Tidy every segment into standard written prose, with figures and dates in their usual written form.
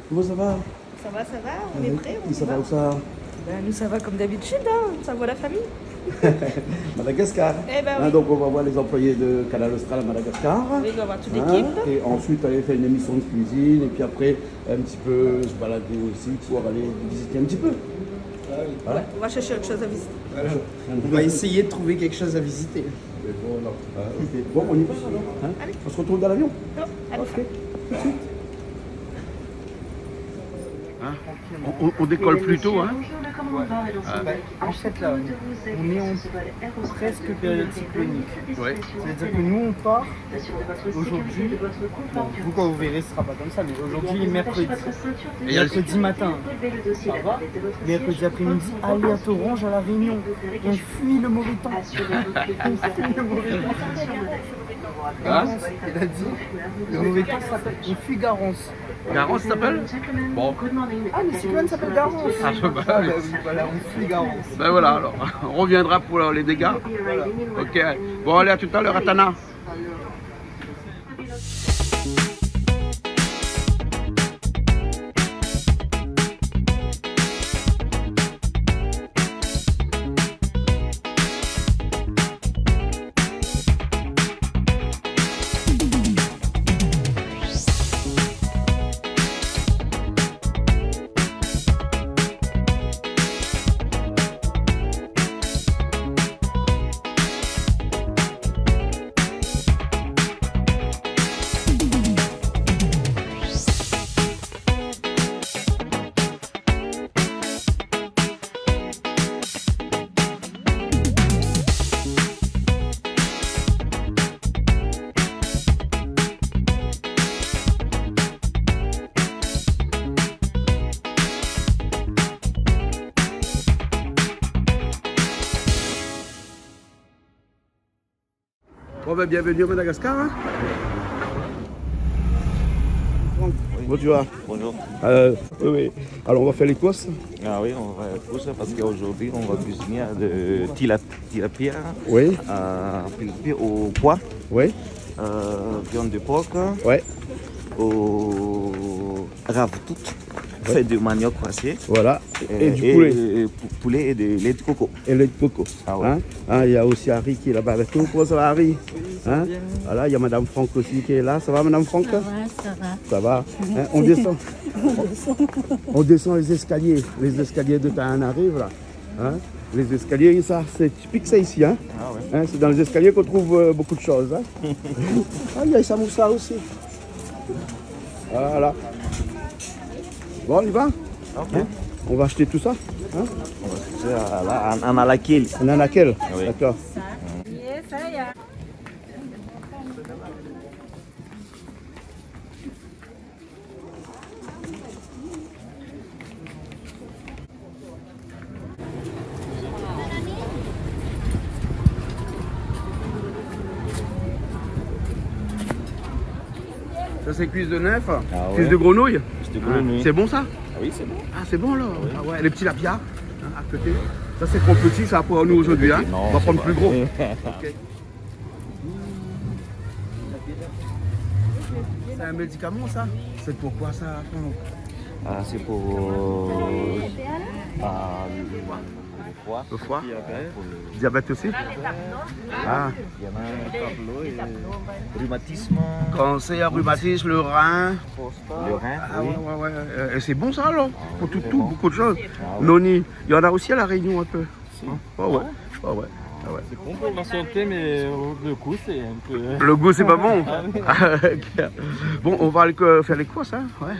Comment ça va? Ça va, on est prêts. Ça va où ça? Ben, nous, ça va comme d'habitude, hein. Ça voit la famille. Madagascar. Eh ben oui. Donc on va voir les employés de Canal Austral à Madagascar. Oui, on va voir toute l'équipe. Et ensuite aller faire une émission de cuisine et puis après un petit peu se balader aussi pour aller visiter un petit peu. Voilà. On va chercher autre chose à visiter. On va essayer de trouver quelque chose à visiter. Bon, on y va alors, hein? Allez. On se retrouve dans l'avion. Non, allez. Ok, tout de suite. On décolle plus tôt, hein? En fait, là, on est en presque période cyclonique. Ouais. C'est-à-dire que nous, on part aujourd'hui. Bon, vous, quand vous verrez, ce sera pas comme ça, mais aujourd'hui est mercredi. Mercredi matin, ça va. Mercredi après-midi, aller à Torange à la Réunion. On fuit le mauvais temps. On fuit le mauvais temps. Hein? Il a dit, le mauvais temps s'appelle. On fuit Garance. Garance s'appelle? Bon. Ah, le cyclone s'appelle Garance. Ah, bah, Ah, bah oui, voilà, on fuit Garance. ben voilà, alors, on reviendra pour les dégâts. Voilà. Ok. Bon, allez, à tout à l'heure, Atana. Bon, ben, bienvenue à Madagascar. Hein? Oui. Bon, tu vas. Bonjour. Oui. Alors, on va faire les courses. Ah oui, on va faire ça parce qu'aujourd'hui, on va cuisiner de tilapia Oui. au pois, Oui. viande de porc, Ouais. au ravtout, fait de manioc passé. Voilà. Et du poulet. Poulet et de lait de coco. Et lait de coco. Ah ouais. Hein? Hein, il y a aussi Harry qui est là-bas avec nous. Comment ça va, Harry? Hein? Voilà, il y a Madame Franck aussi qui est là. Ça va, Madame Franck? Ça va. Ça va. Hein, on descend. On descend les escaliers. Les escaliers de Tananarive, là. Hein? Les escaliers, ça, c'est typique ça ici. Hein? Ah ouais. Hein, c'est dans les escaliers qu'on trouve beaucoup de choses. Hein? Ah, il y a Samoussa aussi. Voilà. Bon, on y va? Ok. Hein? On va acheter tout ça? Hein? On va faire ça là, en alakil. On en a quel? Oui. D'accord. Ça c'est cuisse de neuf, Ah ouais. cuisse de grenouille. C'est de grenouille. C'est bon ça? Ah oui, c'est bon. Ah c'est bon là. Ah ouais. Les petits lapia à côté. Ça c'est trop petit, ça pour nous aujourd'hui. Hein. Non, On va prendre c'est plus pas- gros. Ok. C'est un médicament ça? C'est pourquoi ça? Ah, c'est pour le foie. Le foie? Pour le Diabète aussi? Ah. il y en a un tableau et rhumatisme. Cancer, rhumatisme, le rein. Le rein, Ah oui. ouais. Et c'est bon ça alors? Pour tout, bon. beaucoup de choses. Ah ouais. Noni, il y en a aussi à la Réunion un peu. Si. Hein? Ah ouais. Ah ouais. C'est bon pour la santé, mais le goût, c'est un peu... Le goût, c'est pas bon. Ah oui. Ok. Bon, on va aller faire les courses, hein. Ouais.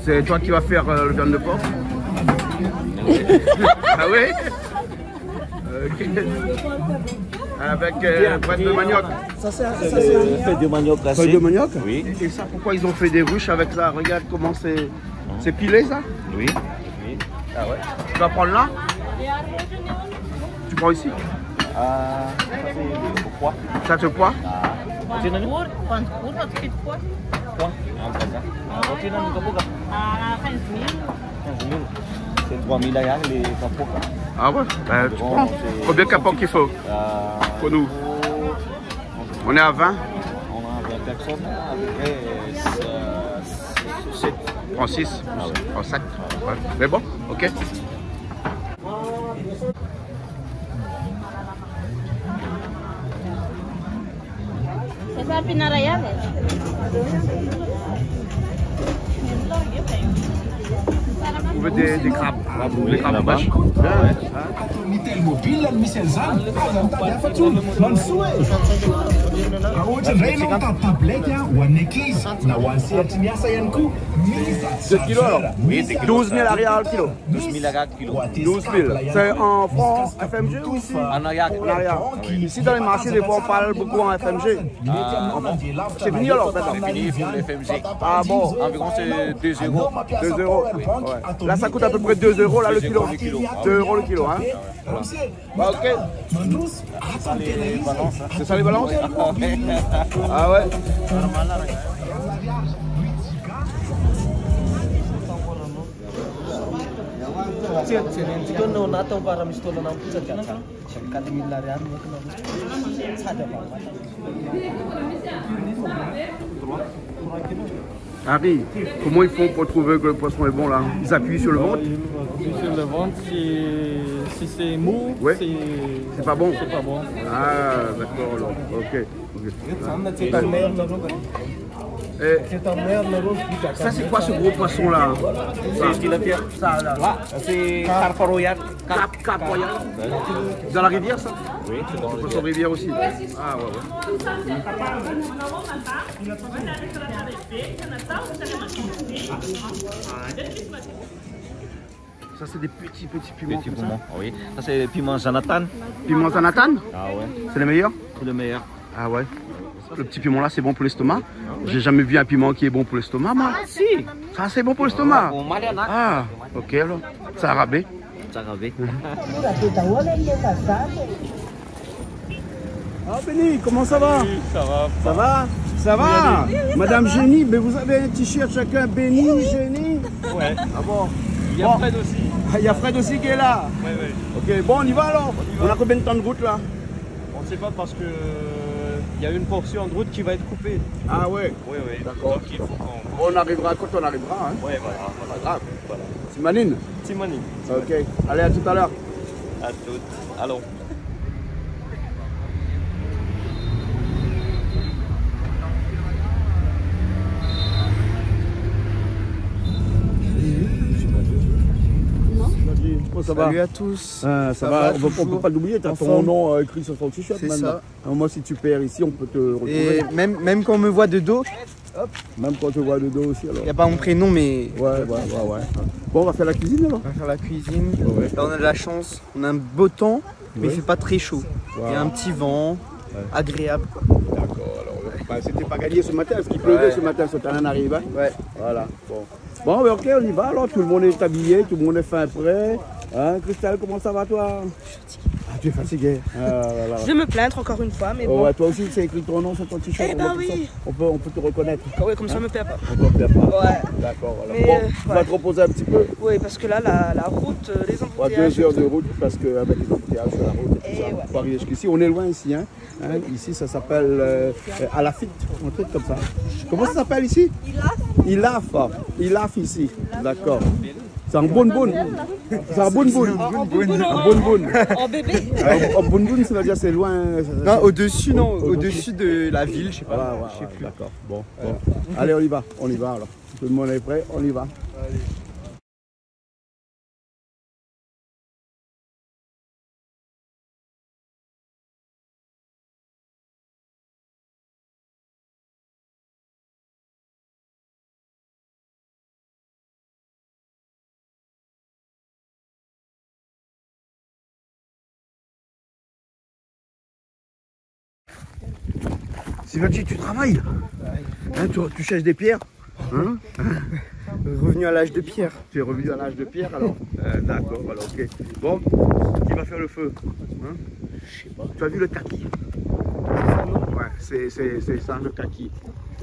C'est toi qui vas faire le viande de porc? Ah oui? Ok. Avec boîte de manioc. Ça, c'est Fait de manioc glacé. Feuille de manioc? Oui. Et ça, pourquoi ils ont fait des ruches avec ça? Regarde comment c'est pilé ça? Oui. Ah ouais. Tu vas prendre là? Tu prends ici? Ah, ça c'est pourquoi? Ça te poids? Point. Ah, ça. Roti nan kabuga. 15,000. C'est 3000 à les capots. Ah ouais, ben, tu prends. Combien de capots qu'il faut pour nous? On est à 20. On a 20 personnes, à peu près 7. En 6, en 7. Ouais. Mais bon, ok. Esa pinarayales. Vous voulez des crabes? Des crabes bâches. Kilos alors? Oui, 12 000 arrière le kilo. 12 000 à kilo. 12 000. C'est en francs FMG ou ici? En arrière. En arrière. Ici dans les marchés, des fois on parle beaucoup en FMG. C'est fini alors maintenant? C'est fini pour le FMG. Ah bon? Environ c'est 2 euros. 2 euros. Ouais. Là ça coûte à peu près 2 euros là, le kilo. 2 euros le kilo. Hein? Bah, ok. C'est ça les balances? Ah ouais. Harry, comment ils font pour trouver que le poisson est bon là? Ils appuient sur le ventre? Ils appuient sur le ventre, si c'est mou, ouais. C'est pas bon? C'est pas bon. Ah d'accord alors, ok. Ça c'est quoi ce gros poisson là? C'est tilapia. Ça là. C'est carpe royale. Carpe royale. Dans la rivière ça? Oui, c'est dans le poisson rivière aussi. Ah ouais ouais. Ça c'est des petits piments. Petits piments, oui. Ça c'est le piment Jonathan. Piment Jonathan? Ah ouais. C'est le meilleur? C'est le meilleur. Ah ouais. Le petit piment là c'est bon pour l'estomac. J'ai jamais vu un piment qui est bon pour l'estomac moi. Ah si. Ça c'est bon pour l'estomac. Ah ok alors. C'est arabé. C'est arabé. Ah Béni, comment ça va? Oui, ça va. Ça va? Ça va? Madame Génie, mais vous avez un t-shirt chacun Béni, Génie? Ouais. Ah bon? Il y a Fred aussi. Il y a Fred aussi qui est là? Ouais, ouais. Ok, bon on y va alors? On a combien de temps de route là? On ne sait pas parce que il y a une portion de route qui va être coupée. Ah ouais? Oui, oui. D'accord. Donc il faut qu'on... On arrivera quand on arrivera. Hein? Ouais, voilà. Pas grave. Voilà. Simanine? Timoni. Ok, allez à tout à l'heure. À toutes. Allons. Comment ça va? Salut à tous. Ça va, on peut pas l'oublier, tu as ton nom écrit sur ton t-shirt C'est maintenant. ça. Alors moi si tu perds ici, on peut te retrouver. Et même quand on me voit de dos, Même quand tu vois le dos aussi alors. il n'y a pas mon prénom, mais Ouais. Bon, on va faire la cuisine alors. on va faire la cuisine. Ouais. Là, on a de la chance. On a un beau temps, mais Ouais. il fait pas très chaud. Wow. Il y a un petit vent agréable. D'accord, alors c'était pas gagné ce matin, parce qu'il pleuvait ce matin, c'est un arrive. Hein? Ouais. Voilà, bon. Bon, ok, on y va alors, tout le monde est habillé, tout le monde est fin prêt. Hein, Christelle, comment ça va toi? Ah, tu es fatigué. Voilà. Je vais me plaindre encore une fois, mais Oh, bon. ouais, toi aussi, c'est écrit ton nom sur ton t-shirt. Eh ben oui. On peut te reconnaître. Ouais, comme ça, je me perds pas. On ne perd pas. Ouais. D'accord, voilà. Mais, Bon, on va ouais. te reposer un petit peu. Oui, parce que là, la route, les Ouais, embouteillages. 2 heures de route parce qu'avec les embouteillages sur la route, Et tout ça, ouais. pour arriver jusqu'ici, on est loin ici. Hein. Ici, ça s'appelle Alafit, un truc comme ça. Comment ça s'appelle ici? Ilaf ici. D'accord. C'est un bonbon. C'est un bonbon. Un bonbon. En bébé. Un bonbon, ça veut dire c'est loin. Non, au-dessus, non, au-dessus de la ville, je sais pas. Ouais, Je sais plus. d'accord. Bon. Allez, on y va alors. Tout le monde est prêt, on y va. Sylvain, tu travailles? Hein, tu cherches des pierres? Hein? Revenu à l'âge de pierre. Tu es revenu à l'âge de pierre alors? D'accord, alors ok. Bon, qui va faire le feu? Hein? Je sais pas. Tu as vu le kaki? Ouais, c'est ça le kaki.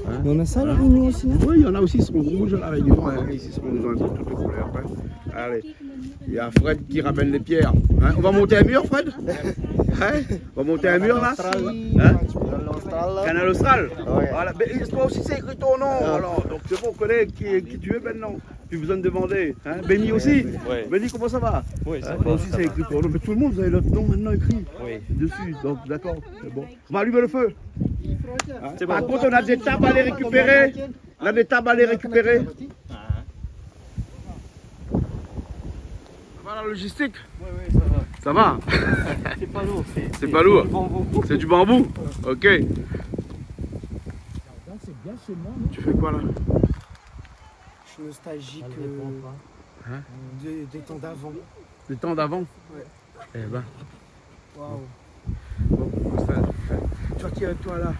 Hein? On a ça à la Réunion aussi, non? Oui, il y en a aussi, ils sont rouges à la Réunion. Ici, ils sont un peu toutes les couleurs. Hein? Allez. Il y a Fred qui ramène les pierres. Hein, on va monter un mur, Fred? Hein, on va monter un mur là? Hein? Canal Austral. Voilà. Mais toi aussi, c'est écrit ton nom. Alors, donc c'est bon, on connaît qui tu es maintenant. Plus besoin de demander. Hein? Benny aussi? Oui. Benny, comment ça va? Oui, ça Hein, va. toi aussi, c'est écrit ton nom. Mais tout le monde, vous avez notre nom maintenant écrit dessus. Donc, d'accord, c'est bon. On va allumer le feu. Hein? Par contre, on a des tables à les récupérer. On a des tables à les récupérer. Ça va la logistique? Oui, ça va. Ça va? C'est pas lourd. C'est pas lourd? du bambou. C'est du bambou? Ok. Tu fais quoi là? Je suis nostalgique Hein? des temps d'avant. Le temps d'avant? Ouais. Eh ben. Waouh. Bon, tu as qui avec toi là?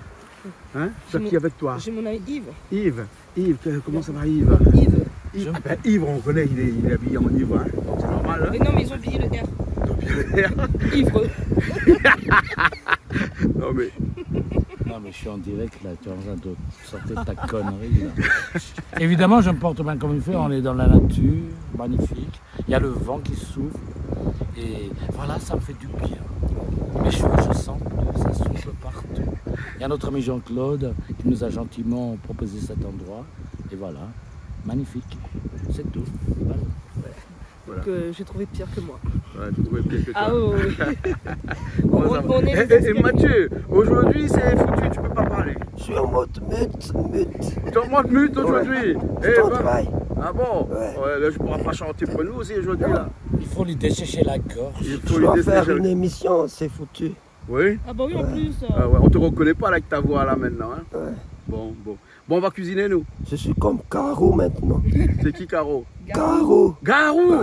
Hein? Tu as qui avec toi? J'ai mon ami Yves. Yves. Yves, comment ça va Yves? Yves. Yves, ben, Yves, on connaît, il est habillé en Yves, hein? C'est normal, hein? Mais non, mais ils ont oublié le R. Ivre. Non mais. Non mais je suis en direct là, tu es en train de sortir ta connerie là. Évidemment je me porte bien comme il fait, on est dans la nature, magnifique. Il y a le vent qui souffle et voilà, ça me fait du bien. Mes cheveux, je sens que ça souffle partout. Il y a notre ami Jean-Claude qui nous a gentiment proposé cet endroit et voilà, magnifique, c'est tout. Voilà. Voilà. Que j'ai trouvé pire que moi. Ouais, tu trouvais pire que toi. Ah oui. Bon, ça va. Et Mathieu, aujourd'hui c'est foutu, tu peux pas parler. Je suis en mode mute. Tu es en mode mute aujourd'hui. Je suis en travail. Ah bon? Ouais, là je pourras pas chanter pour nous aussi aujourd'hui là. Il faut lui dessécher la gorge. Il Je faut lui dois dessécher faire le- une émission, c'est foutu. Oui? Ah bah oui, en plus. Ah ouais, on te reconnaît pas avec ta voix là maintenant. Hein? Ouais. Bon, bon. Bon, on va cuisiner nous. Je suis comme Caro maintenant. C'est qui Caro? Caro. Garou!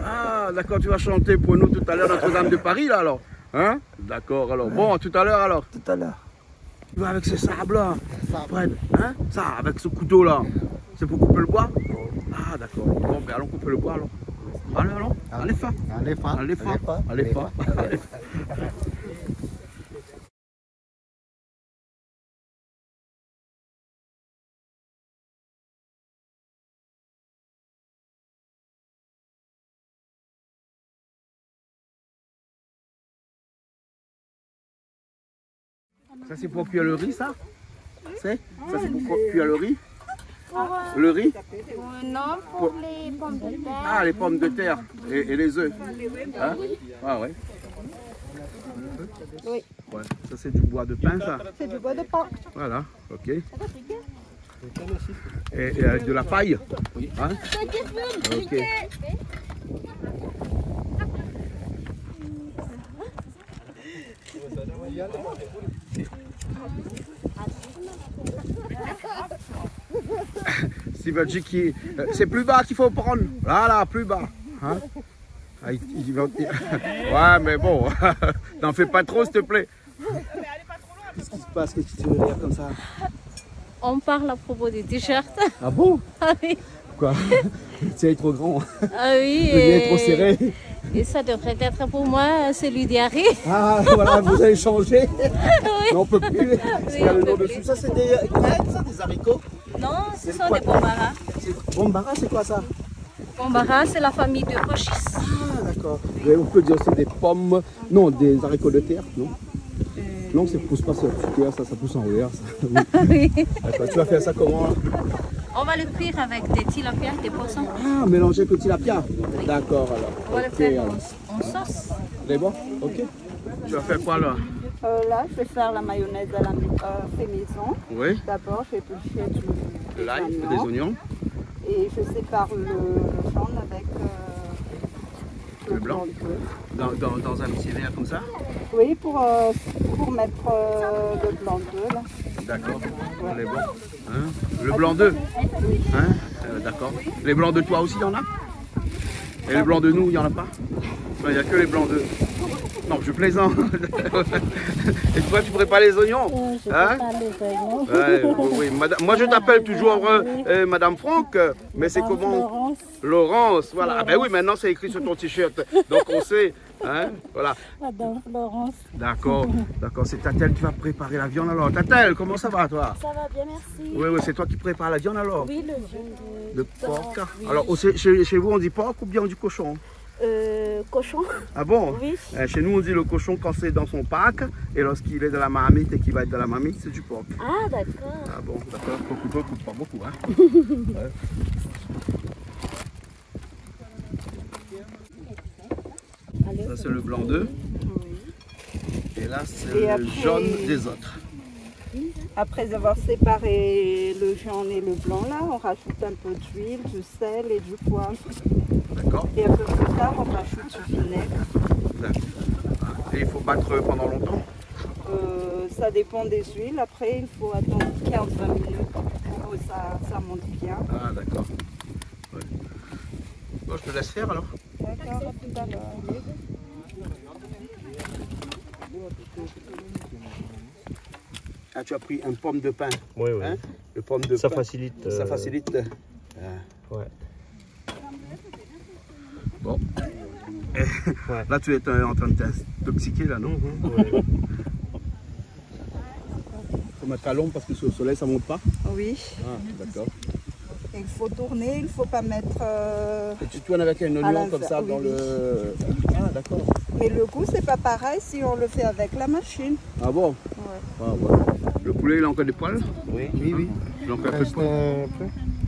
Ah, d'accord, tu vas chanter pour nous tout à l'heure Notre-Dame de Paris là alors. Hein? D'accord alors. Bon, tout à l'heure alors. Tout à l'heure. Tu vas avec ce sable là. Fred, hein? Ça, avec ce couteau là. C'est pour couper le bois? Ah, d'accord. Bon, ben allons couper le bois alors. Allons. Allez, fa. Allez, fa. Ça c'est pour cuire le riz ça? Ça c'est pour cuire le riz? Le riz? Non, pour les pommes de terre. Ah, les pommes de terre et les œufs. Hein? Ah ouais. Oui. Ouais, ça c'est du bois de pin ça? C'est du bois de pain. Voilà, ok. Et avec de la paille? Hein? Ok. Steven qui... c'est plus bas qu'il faut prendre. Voilà, plus bas. Hein? Ah, ouais, mais bon, n'en fais pas trop, s'il te plaît. Qu'est-ce qui se passe? Qu'est-ce que tu veux dire comme ça? On parle à propos des t-shirts. Ah bon? Ah oui. Quoi? Le tien est trop grand. Ah oui. Le mien est trop serré. Et ça devrait être pour moi celui d'Harry. Ah, voilà, vous avez changé. Oui. Non, on peut plus. Oui, Il y a on le peut nom plus. dessus. Ça, c'est des graines, ça, des haricots. Non, ce sont des bombaras. Bombara, c'est quoi ça? Bombaras, c'est la famille de Rochis. Ah, d'accord. Et on peut dire aussi des pommes. Non, des haricots de terre, non? Non, ça ne pousse pas sur terre, ça pousse en l'air. Oui. D'accord. Tu vas faire ça comment? On va le cuire avec des tilapias, des poissons. Ah, mélanger avec le tilapia. D'accord, alors. On va le Ok, faire alors. en sauce. C'est bon? Ok. Tu vas faire quoi là? Là, je vais faire la mayonnaise à la fait maison. Oui. D'abord, je vais éplucher De l'ail, des oignons. Et je sépare le jaune avec Le blanc. d'œuf. Dans un petit verre comme ça? Oui, pour mettre le blanc d'œuf. là. D'accord. Les blancs. Hein? Le blanc d'œuf? Hein? D'accord. Les blancs de toi aussi, il y en a? Et les blancs de nous, il n'y en a pas? Il n'y a que les blancs d'œuf. Non, je plaisante. Et toi, tu prépares les oignons? Je hein? prépare les oignons. Ouais, oui, madame, moi, je t'appelle toujours Madame Franck, mais c'est comment? Laurence. Laurence, voilà. Ah ben oui, maintenant, c'est écrit sur ton t-shirt. Donc, on sait. Hein? Voilà. Madame Florence. D'accord, d'accord. C'est Tatel qui va préparer la viande alors. Tatel, comment ça va, toi? Ça va bien, merci. Oui, oui, c'est toi qui prépares la viande alors? Oui, le viande de porc. Oui. Alors, chez vous, on dit porc ou bien on dit cochon? Cochon. Ah bon? Oui. Chez nous, on dit le cochon quand c'est dans son pack, et lorsqu'il est dans la marmite et qu'il va être dans la marmite, c'est du porc. Ah, d'accord. Ah bon, d'accord. Beaucoup, pas beaucoup, hein? Ouais. Ça, c'est le blanc d'œuf. Oui. Et là, c'est Et le après... jaune des autres. Après avoir séparé le jaune et le blanc, là, on rajoute un peu d'huile, du sel et du poivre. D'accord. Et un peu plus tard, on rajoute du vinaigre. Et il faut battre pendant longtemps? Ça dépend des huiles. Après, il faut attendre 15-20 minutes pour que ça monte bien. Ah, d'accord. Ouais. Bon, je te laisse faire alors. D'accord, à tout à l'heure. Ah, tu as pris un pomme de pain. Oui, oui. Hein? Le pomme de Ça pain. facilite. Ça facilite. Ouais. Bon. Ouais. Là, tu es en train de t'intoxiquer, là, non? Ouais. Faut mettre à l'ombre parce que sur le soleil, ça ne monte pas? Oui. Ah, d'accord. Il faut tourner, il ne faut pas mettre... Et tu tournes avec un oignon comme ça oui, dans oui. le... Ah, d'accord. Mais le goût, c'est pas pareil si on le fait avec la machine. Ah bon? Ouais. Ah, ouais. Le poulet, il a encore des poils? Oui. Oui, oui. Il a encore un peu de poils.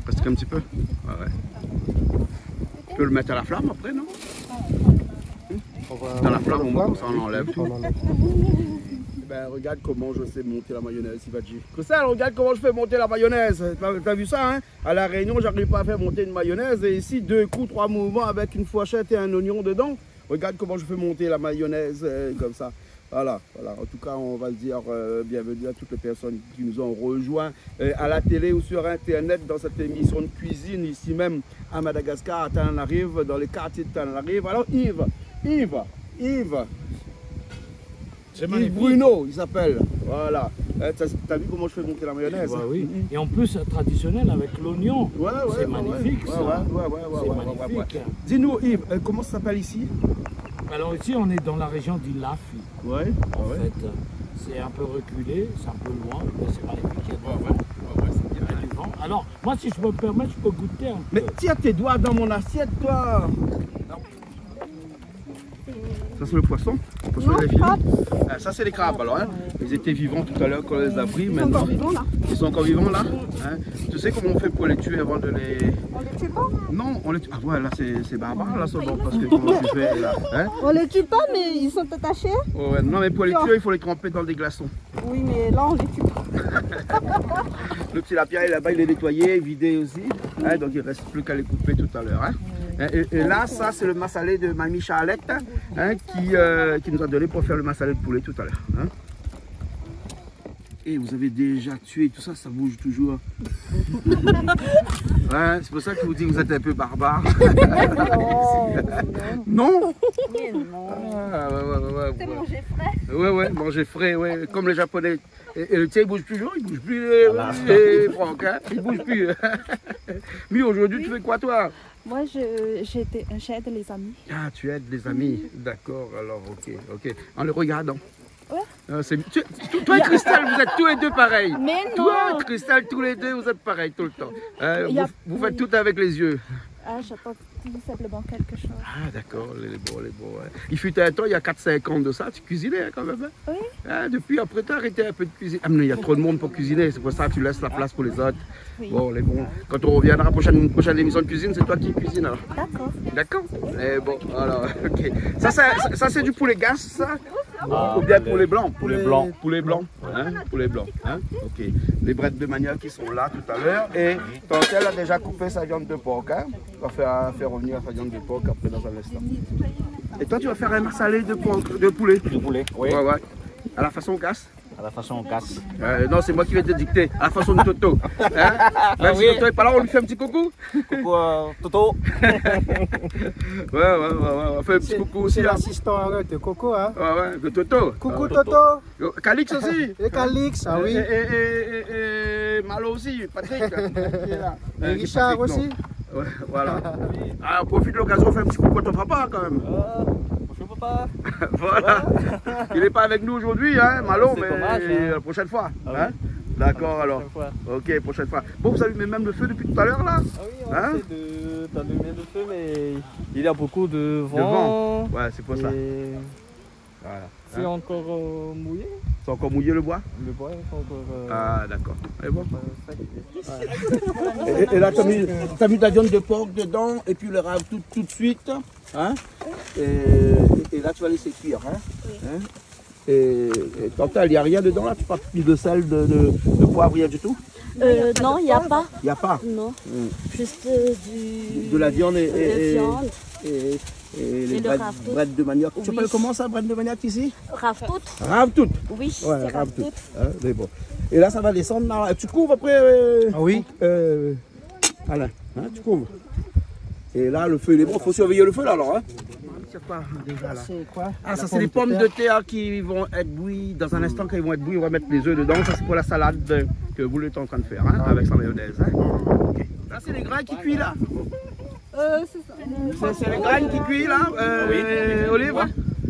Reste un petit peu. Ah, ouais. Tu peux le mettre à la flamme après, non? Dans la flamme, on voit comme ça, on enlève tout. Ben, regarde comment je sais monter la mayonnaise, Sivadji. Christelle, regarde comment je fais monter la mayonnaise. T'as vu ça, hein? À la Réunion, j'arrive pas à faire monter une mayonnaise. Et ici, 2 coups, 3 mouvements avec une fourchette et un oignon dedans. Regarde comment je fais monter la mayonnaise comme ça. Voilà, voilà. En tout cas, on va dire bienvenue à toutes les personnes qui nous ont rejoints à la télé ou sur Internet dans cette émission de cuisine, ici même à Madagascar, à Tananarive, dans les quartiers de Tananarive. Alors, Yves. Yves Bruno, il s'appelle. Voilà. T'as vu comment je fais monter la mayonnaise? Ouais, oui. Et en plus, traditionnel avec l'oignon. Ouais, c'est magnifique, ça. Ouais. C'est magnifique. Dis-nous, Yves, comment ça s'appelle ici? Alors ici, on est dans la région d'Ilafi. Ouais. En fait, c'est un peu reculé, c'est un peu loin, mais c'est magnifique. Il y a du vent. Alors, moi, si je me permets, je peux goûter un peu. Mais tiens tes doigts dans mon assiette, toi. Ça c'est le poisson. Ça c'est les crabes alors. Hein. Ils étaient vivants tout à l'heure quand on les a pris. Ils sont encore vivants là. Ils sont encore vivants là. Hein. Tu sais comment on fait pour les tuer avant de les... On les tue pas? Non, on les tue. Ah ouais, là c'est barbare là, ce parce que comment tu fais là, hein? On les tue pas, mais ils sont attachés. Ouais, non mais pour les tuer, il faut les tremper dans des glaçons. Oui, mais là on les tue pas. Le petit lapin là-bas, il est nettoyé, vidé aussi. Hein, donc il ne reste plus qu'à les couper tout à l'heure. Hein. Et là, ça c'est le massalé de Mamie Charlette hein, qui nous a donné pour faire le massalé de poulet tout à l'heure. Hein. Et vous avez déjà tué tout ça, ça bouge toujours. Ouais, c'est pour ça que je vous dis que vous êtes un peu barbare. Non. Ah, ouais. C'est manger frais. Ouais, manger frais, ouais, comme les Japonais. Et le tien, il bouge plus, il bouge plus, Franck, hein, il bouge plus. Mais aujourd'hui, tu fais quoi, toi? Moi, j'aide les amis. Ah, tu aides les amis, d'accord, alors, ok. En les regardant. Ouais. Toi et Christelle, vous êtes tous les deux pareils. Mais non. Toi et Christelle, tous les deux, vous êtes pareils tout le temps. Vous faites tout avec les yeux. Ah, j'attends tout simplement quelque chose. Ah, d'accord, les beaux. Ouais. Il fut un temps, il y a 4-5 ans de ça, tu cuisinais hein, quand même. Hein? Oui. Ah, depuis, après, tu as arrêté un peu de cuisiner. Ah, mais il y a trop de monde pour cuisiner, c'est pour ça que tu laisses la place pour les autres. Oui. Bon, les bons. Quand on reviendra à une prochaine émission de cuisine, c'est toi qui cuisines alors. D'accord. D'accord. Eh bon, alors, ok. Ça c'est du poulet gas, ça? Ou bien poulet blanc? Poulet blanc. Poulet blanc. Hein? Poulet blanc. Hein? Ok. Les brettes de manioc qui sont là tout à l'heure. Et Tantel a déjà coupé sa viande de porc. Hein? On va faire revenir sa viande de porc après dans un instant. Et toi, tu vas faire un massalé de poulet? De poulet, oui. Ouais. À la façon gas? À la façon casse. Non, c'est moi qui vais te dicter, à la façon de Toto. Hein? Même si Toto est pas là, on lui fait un petit coucou. Coucou Toto. Ouais, on fait un petit coucou aussi. C'est l'assistant de Coco, hein. Ouais, de Toto. Coucou Toto. Calix aussi. Et Calix, ah oui. Et Malo aussi, Patrick. Et Richard Patrick, aussi. Ouais, voilà. Alors, profite de l'occasion, on fait un petit coucou à ton papa quand même. Bonjour papa. Voilà. Il n'est pas avec nous aujourd'hui, hein, Malo, mais dommage, hein. La prochaine fois. Ah Hein? oui. D'accord alors. Ok, prochaine fois. Bon, vous allumez même le feu depuis tout à l'heure là? Ah oui, on essaie d'allumer le feu, mais il y a beaucoup de vent. De vent. Ouais, c'est pour ça. Voilà. C'est encore mouillé. C'est encore mouillé le bois? Le bois est encore. Ah, d'accord. Et bon. Et là, tu as mis ta viande de porc dedans et puis le rave tout de suite. Hein? Et là, tu vas laisser cuire. Hein? Oui. Hein? Et quand il n'y a rien dedans là, tu n'as pas mis de sel, de poivre, rien du tout? Non, il n'y a pas. Il n'y a pas? Non. Juste De la viande et les le rave tout. brettes de manioc. Oui. Tu appelles comment ça, brettes de manioc ici? Rave-tout. Rave-tout. Oui, Ouais, c'est rave-tout. rave-tout. Hein, mais bon. Et là, ça va descendre. Là. Tu couvres après Ah oui. Alain, hein, tu couvres. Et là, le feu, il est bon. Il faut surveiller le feu là alors. Hein. C'est quoi déjà là? C'est quoi? Ah, ça c'est les pommes de terre qui vont être bouillies. Dans un instant, quand ils vont être bouillies, on va mettre les œufs dedans. Ça c'est pour la salade que vous êtes en train de faire, hein, avec sa mayonnaise. Hein. Okay. Là, c'est les grains qui cuisent là. C'est les grains qui cuisent là, Olive?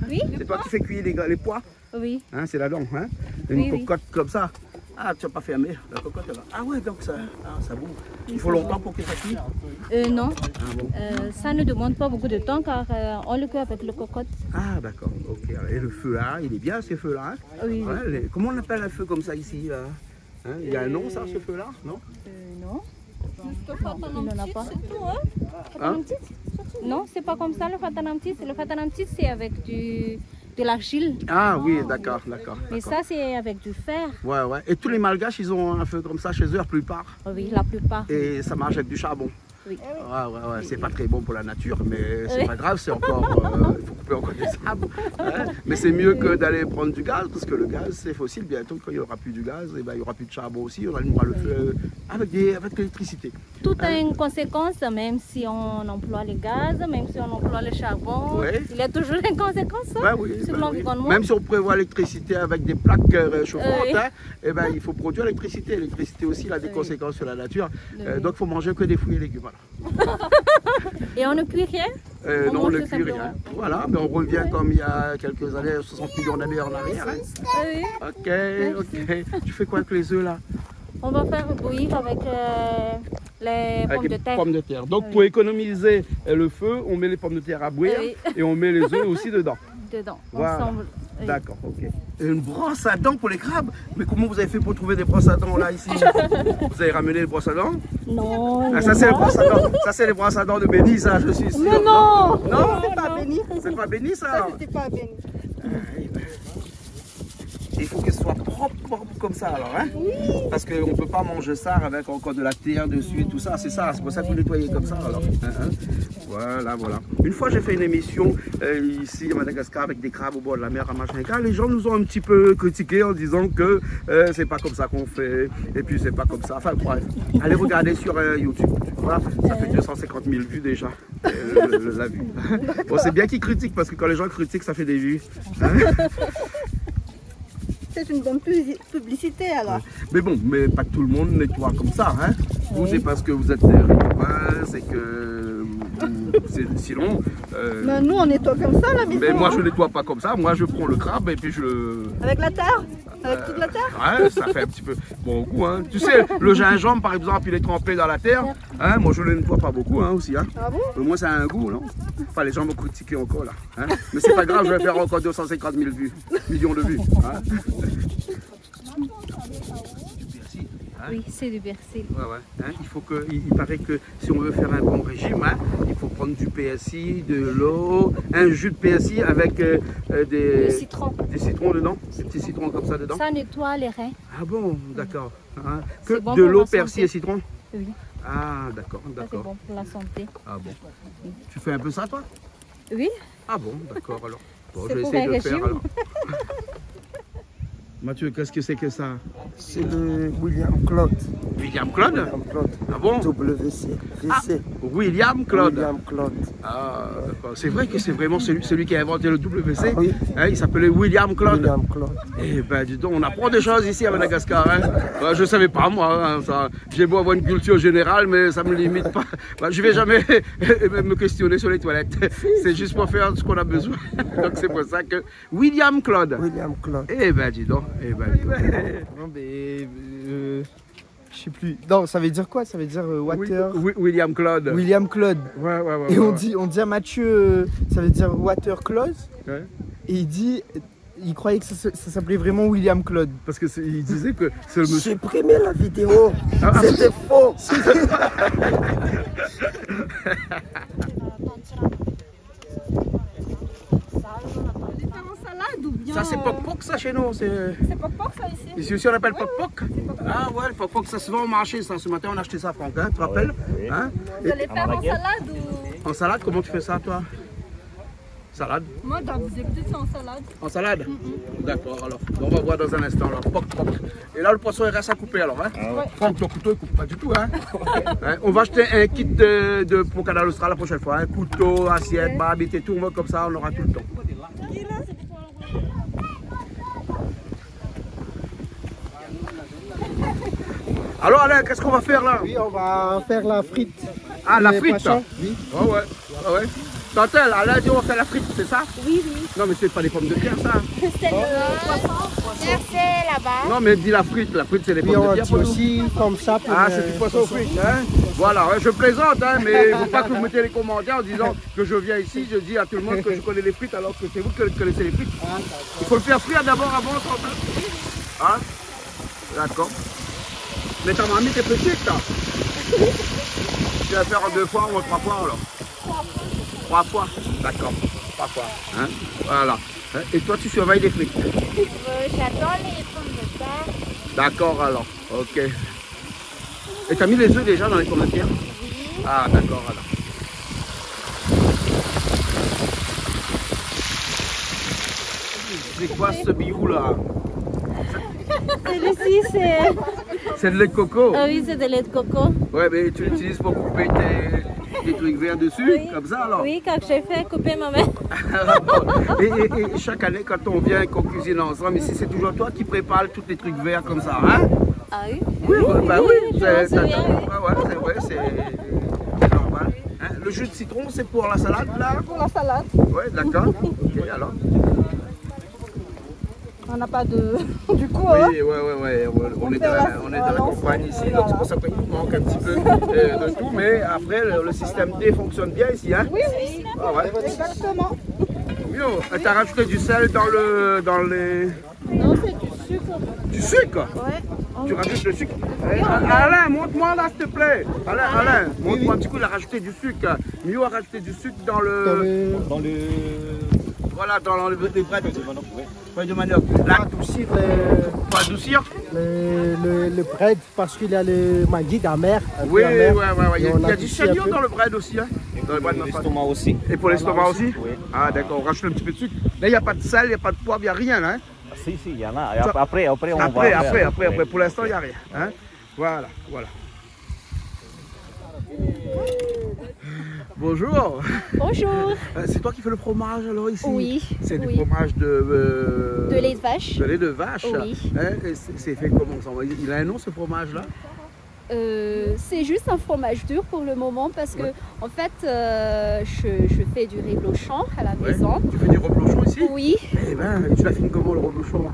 Oui. C'est toi qui fais cuire les pois? Oui. Hein, c'est là-dedans, hein? Une cocotte comme ça. Ah, tu n'as pas fermé la cocotte là. Ah ouais, donc ça boue. Il faut longtemps pour que ça cuise? Non. Ah, bon. Ça ne demande pas beaucoup de temps car on le cuit avec le cocotte. Ah d'accord, ok. Et le feu là, il est bien ce feu là? Hein? Oui. Ouais, comment on appelle un feu comme ça ici là? Hein? Il y a un nom ça, ce feu là? Non? Non. Il n'en a pas. Hein? Non, c'est pas comme ça le fatanamtis. Le fatanamtis c'est avec de l'argile. Ah oui, d'accord, d'accord. Mais ça c'est avec du fer. Ouais, ouais. Et tous les Malgaches, ils ont un feu comme ça chez eux, la plupart. Oui, la plupart. Et ça marche avec du charbon. Oui. Ouais. C'est pas très bon pour la nature, mais c'est pas grave, c'est encore. Il faut couper encore des arbres. Hein? Mais c'est mieux que d'aller prendre du gaz, parce que le gaz c'est fossile. Bientôt, quand il n'y aura plus du gaz, et ben, il n'y aura plus de charbon aussi. On allumera le feu avec l'électricité. Tout a une conséquence, même si on emploie le gaz, même si on emploie le charbon. Ouais. Il y a toujours une conséquence sur l'environnement. Même si on prévoit l'électricité avec des plaques chauffantes, hein, et ben, il faut produire l'électricité. L'électricité aussi il a des conséquences sur la nature. Donc il faut manger que des fruits et légumes. Voilà. Et on ne cuit rien? Non, on ne cuit rien. Voilà, mais on revient comme il y a quelques années, 60 millions d'années en arrière. Hein. Oui. Ok. Tu fais quoi avec les œufs là? On va faire bouillir avec les pommes de terre. Pommes de terre. Donc pour économiser le feu, on met les pommes de terre à bouillir et on met les œufs aussi dedans. Voilà. Ensemble. Oui. D'accord, ok. Et une brosse à dents pour les crabes? Mais comment vous avez fait pour trouver des brosses à dents là ici? Vous avez ramené les brosses à dents? Non. Ah, ça c'est les brosses à dents. Ça c'est les brosses à dents de Béni, ça je suis sûr. Mais non. Non, c'est pas béni. C'est pas Béni ça? Ça c'était pas béni. Il faut qu'elle soit propre comme ça alors, hein? Oui. Parce qu'on ne peut pas manger ça avec encore de la terre dessus et tout ça, c'est ça, c'est pour ça qu'il faut nettoyer comme ça alors. Voilà. Une fois j'ai fait une émission ici à Madagascar avec des crabes au bord de la mer à Machinka, les gens nous ont un petit peu critiqué en disant que c'est pas comme ça qu'on fait, et puis c'est pas comme ça, enfin bref. Allez regarder sur YouTube, voilà, ça fait 250 000 vues déjà, la vue. Bon c'est bien qu'ils critiquent parce que quand les gens critiquent ça fait des vues. Hein? C'est une bonne publicité alors. Mais bon, mais pas tout le monde nettoie comme ça. Hein? Vous, c'est parce que vous êtes riverains, c'est que sinon. Mais nous, on nettoie comme ça la maison. Mais moi, je nettoie pas comme ça. Moi, je prends le crabe et puis je le. Avec la terre? Avec toute la terre? Ouais, ça fait un petit peu bon goût. Hein. Tu sais, le gingembre, par exemple, il est trempé dans la terre. Hein? Moi, je le nettoie pas beaucoup hein, aussi. Hein. Ah bon? Mais moi, ça a un goût, non? Enfin, les gens vont critiquer encore là. Hein? Mais c'est pas grave, je vais faire encore 250 000 vues, millions de vues. Hein? Oui, c'est du persil. Ouais. Hein, il paraît que si on veut faire un bon régime, hein, il faut prendre du PSI, de l'eau, un jus de PSI avec des citrons dedans, des petits citrons comme ça dedans. Ça nettoie les reins. Ah bon, d'accord. Hein, que bon de l'eau, persil persil et citron? Oui. Ah d'accord. C'est bon pour la santé. Ah bon. Tu fais un peu ça toi? Oui. Ah bon, d'accord alors. Bon, je vais pour essayer un de le faire régime. alors. Mathieu, qu'est-ce que c'est que ça? C'est le William Claude. William Claude? William Claude. Ah bon? WC. VC. William Claude. William Claude. Ah, c'est vrai que c'est vraiment celui qui a inventé le WC. Ah oui. Hein, il s'appelait William Claude. William Claude. Eh ben, dis donc, on apprend des choses ici à Madagascar. Hein. Je ne savais pas, moi. Hein, ça. J'ai beau avoir une culture générale, mais ça ne me limite pas. Je ne vais jamais me questionner sur les toilettes. C'est juste pour faire ce qu'on a besoin. Donc, c'est pour ça que William Claude. William Claude. Eh ben, dis donc. Eh ben, dis donc. Non, mais. Je sais plus. Non, ça veut dire quoi? Ça veut dire water. William Claude. William Claude. Ouais. Et on dit à Mathieu, ça veut dire water Claude. Ouais. Et il croyait que ça s'appelait vraiment William Claude. Parce qu'il disait que c'est le monsieur. J'ai supprimé la vidéo. C'était faux. Ça c'est poc-poc ça chez nous. C'est poc-poc ça ici? Ici aussi on appelle poc-poc. Ah ouais, le poc-poc ça se vend au marché ça. Ce matin on a acheté ça Franck, hein, tu te rappelles? Hein? Vous allez faire en salade ou? En salade, comment tu fais ça toi? Salade? Moi dans vous écoutez c'est en salade. En salade? D'accord alors. On va voir dans un instant alors. Poc-poc. Et là le poisson il reste à couper alors. Hein? Franck, ton couteau il coupe pas du tout. Hein? Hein? On va acheter un kit pour Canal Austral la prochaine fois. Un couteau, assiette, barbite et tout. On va comme ça, on aura tout le temps. Alors Alain, qu'est-ce qu'on va faire là? Oui, on va faire la frite. Ah, la Les frite? poissons, oui. Oh ouais, ah ouais. Tantel, Alain dit on va faire la frite, c'est ça? Oui. Non mais c'est pas des pommes de terre ça. C'est le poisson. C'est là-bas. Non mais dis la frite c'est des Puis pommes on de terre dit pour nous. aussi comme ça pour Ah c'est du poisson frite, hein? Voilà, ouais, je plaisante, hein, mais il ne faut pas que vous mettez les commentaires en disant que je viens ici, je dis à tout le monde que je connais les frites alors que c'est vous qui connaissez les frites. Il faut le faire frire d'abord avant, Tantel. Hein? D'accord. Mais ta mamie t'es petite là. Tu vas faire en 2 fois ou en 3 fois alors? 3 fois. D'accord. 3 fois. Hein? Voilà. Et toi tu surveilles les frites? J'adore les pommes de terre. D'accord alors. Ok. Et t'as mis les œufs déjà dans les pommes de terre? Oui. Ah d'accord alors. C'est quoi ce biou là? Celui-ci c'est... C'est de lait de coco? Ah oui, c'est de lait de coco. Ouais, mais tu l'utilises pour couper tes trucs verts dessus, Oui. comme ça alors? Oui, quand j'ai fait couper ma mère. Et chaque année, quand on vient et qu'on cuisine ensemble, ici, c'est toujours toi qui prépares tous les trucs verts comme ça, hein? Ah oui? Oui, bah oui, je m'en souviens, oui. ouais, c'est vrai, c'est normal. Hein? Le jus de citron, c'est pour la salade, là? Pour la salade. Ouais, d'accord. Ok, alors. On n'a pas de... Du coup, Oui, ouais. On est dans la campagne ici, donc c'est pour ça qu'il nous manque un petit peu de tout, mais après, le système D fonctionne bien ici, hein? Oui. Ah ouais. Exactement. Mieux, t'as rajouté du sel dans les... Non, c'est du sucre. Du sucre? Ouais. Tu rajoutes le sucre? Alain, montre-moi là, s'il te plaît. Alain, montre-moi un petit coup, il a rajouté du sucre. Mieux a rajouté du sucre dans le... Voilà, dans les brettes de manioc. Là, adoucir pour adoucir? le bread parce qu'il y a le maggi amer. Oui. Il y a du chagnon dans le bread aussi. Hein? Dans le bread de l'estomac aussi. Et pour l'estomac aussi? Oui. Ah d'accord, on rajoute un petit peu de sucre. Là, il n'y a pas de sel, il n'y a pas de poivre, il n'y a rien. Hein? Si, il y en a. Et après, on va Après. Pour l'instant, il n'y a rien. Hein? Voilà. Bonjour. Bonjour. C'est toi qui fais le fromage alors ici? Oui. C'est du fromage de lait de vache. De lait de vache? Oui. Hein? C'est fait comment ça? Il a un nom ce fromage là? C'est juste un fromage dur pour le moment parce que en fait je fais du reblochon à la maison. Tu fais du reblochon ici? Oui. Eh ben, tu l'affines comment le reblochon?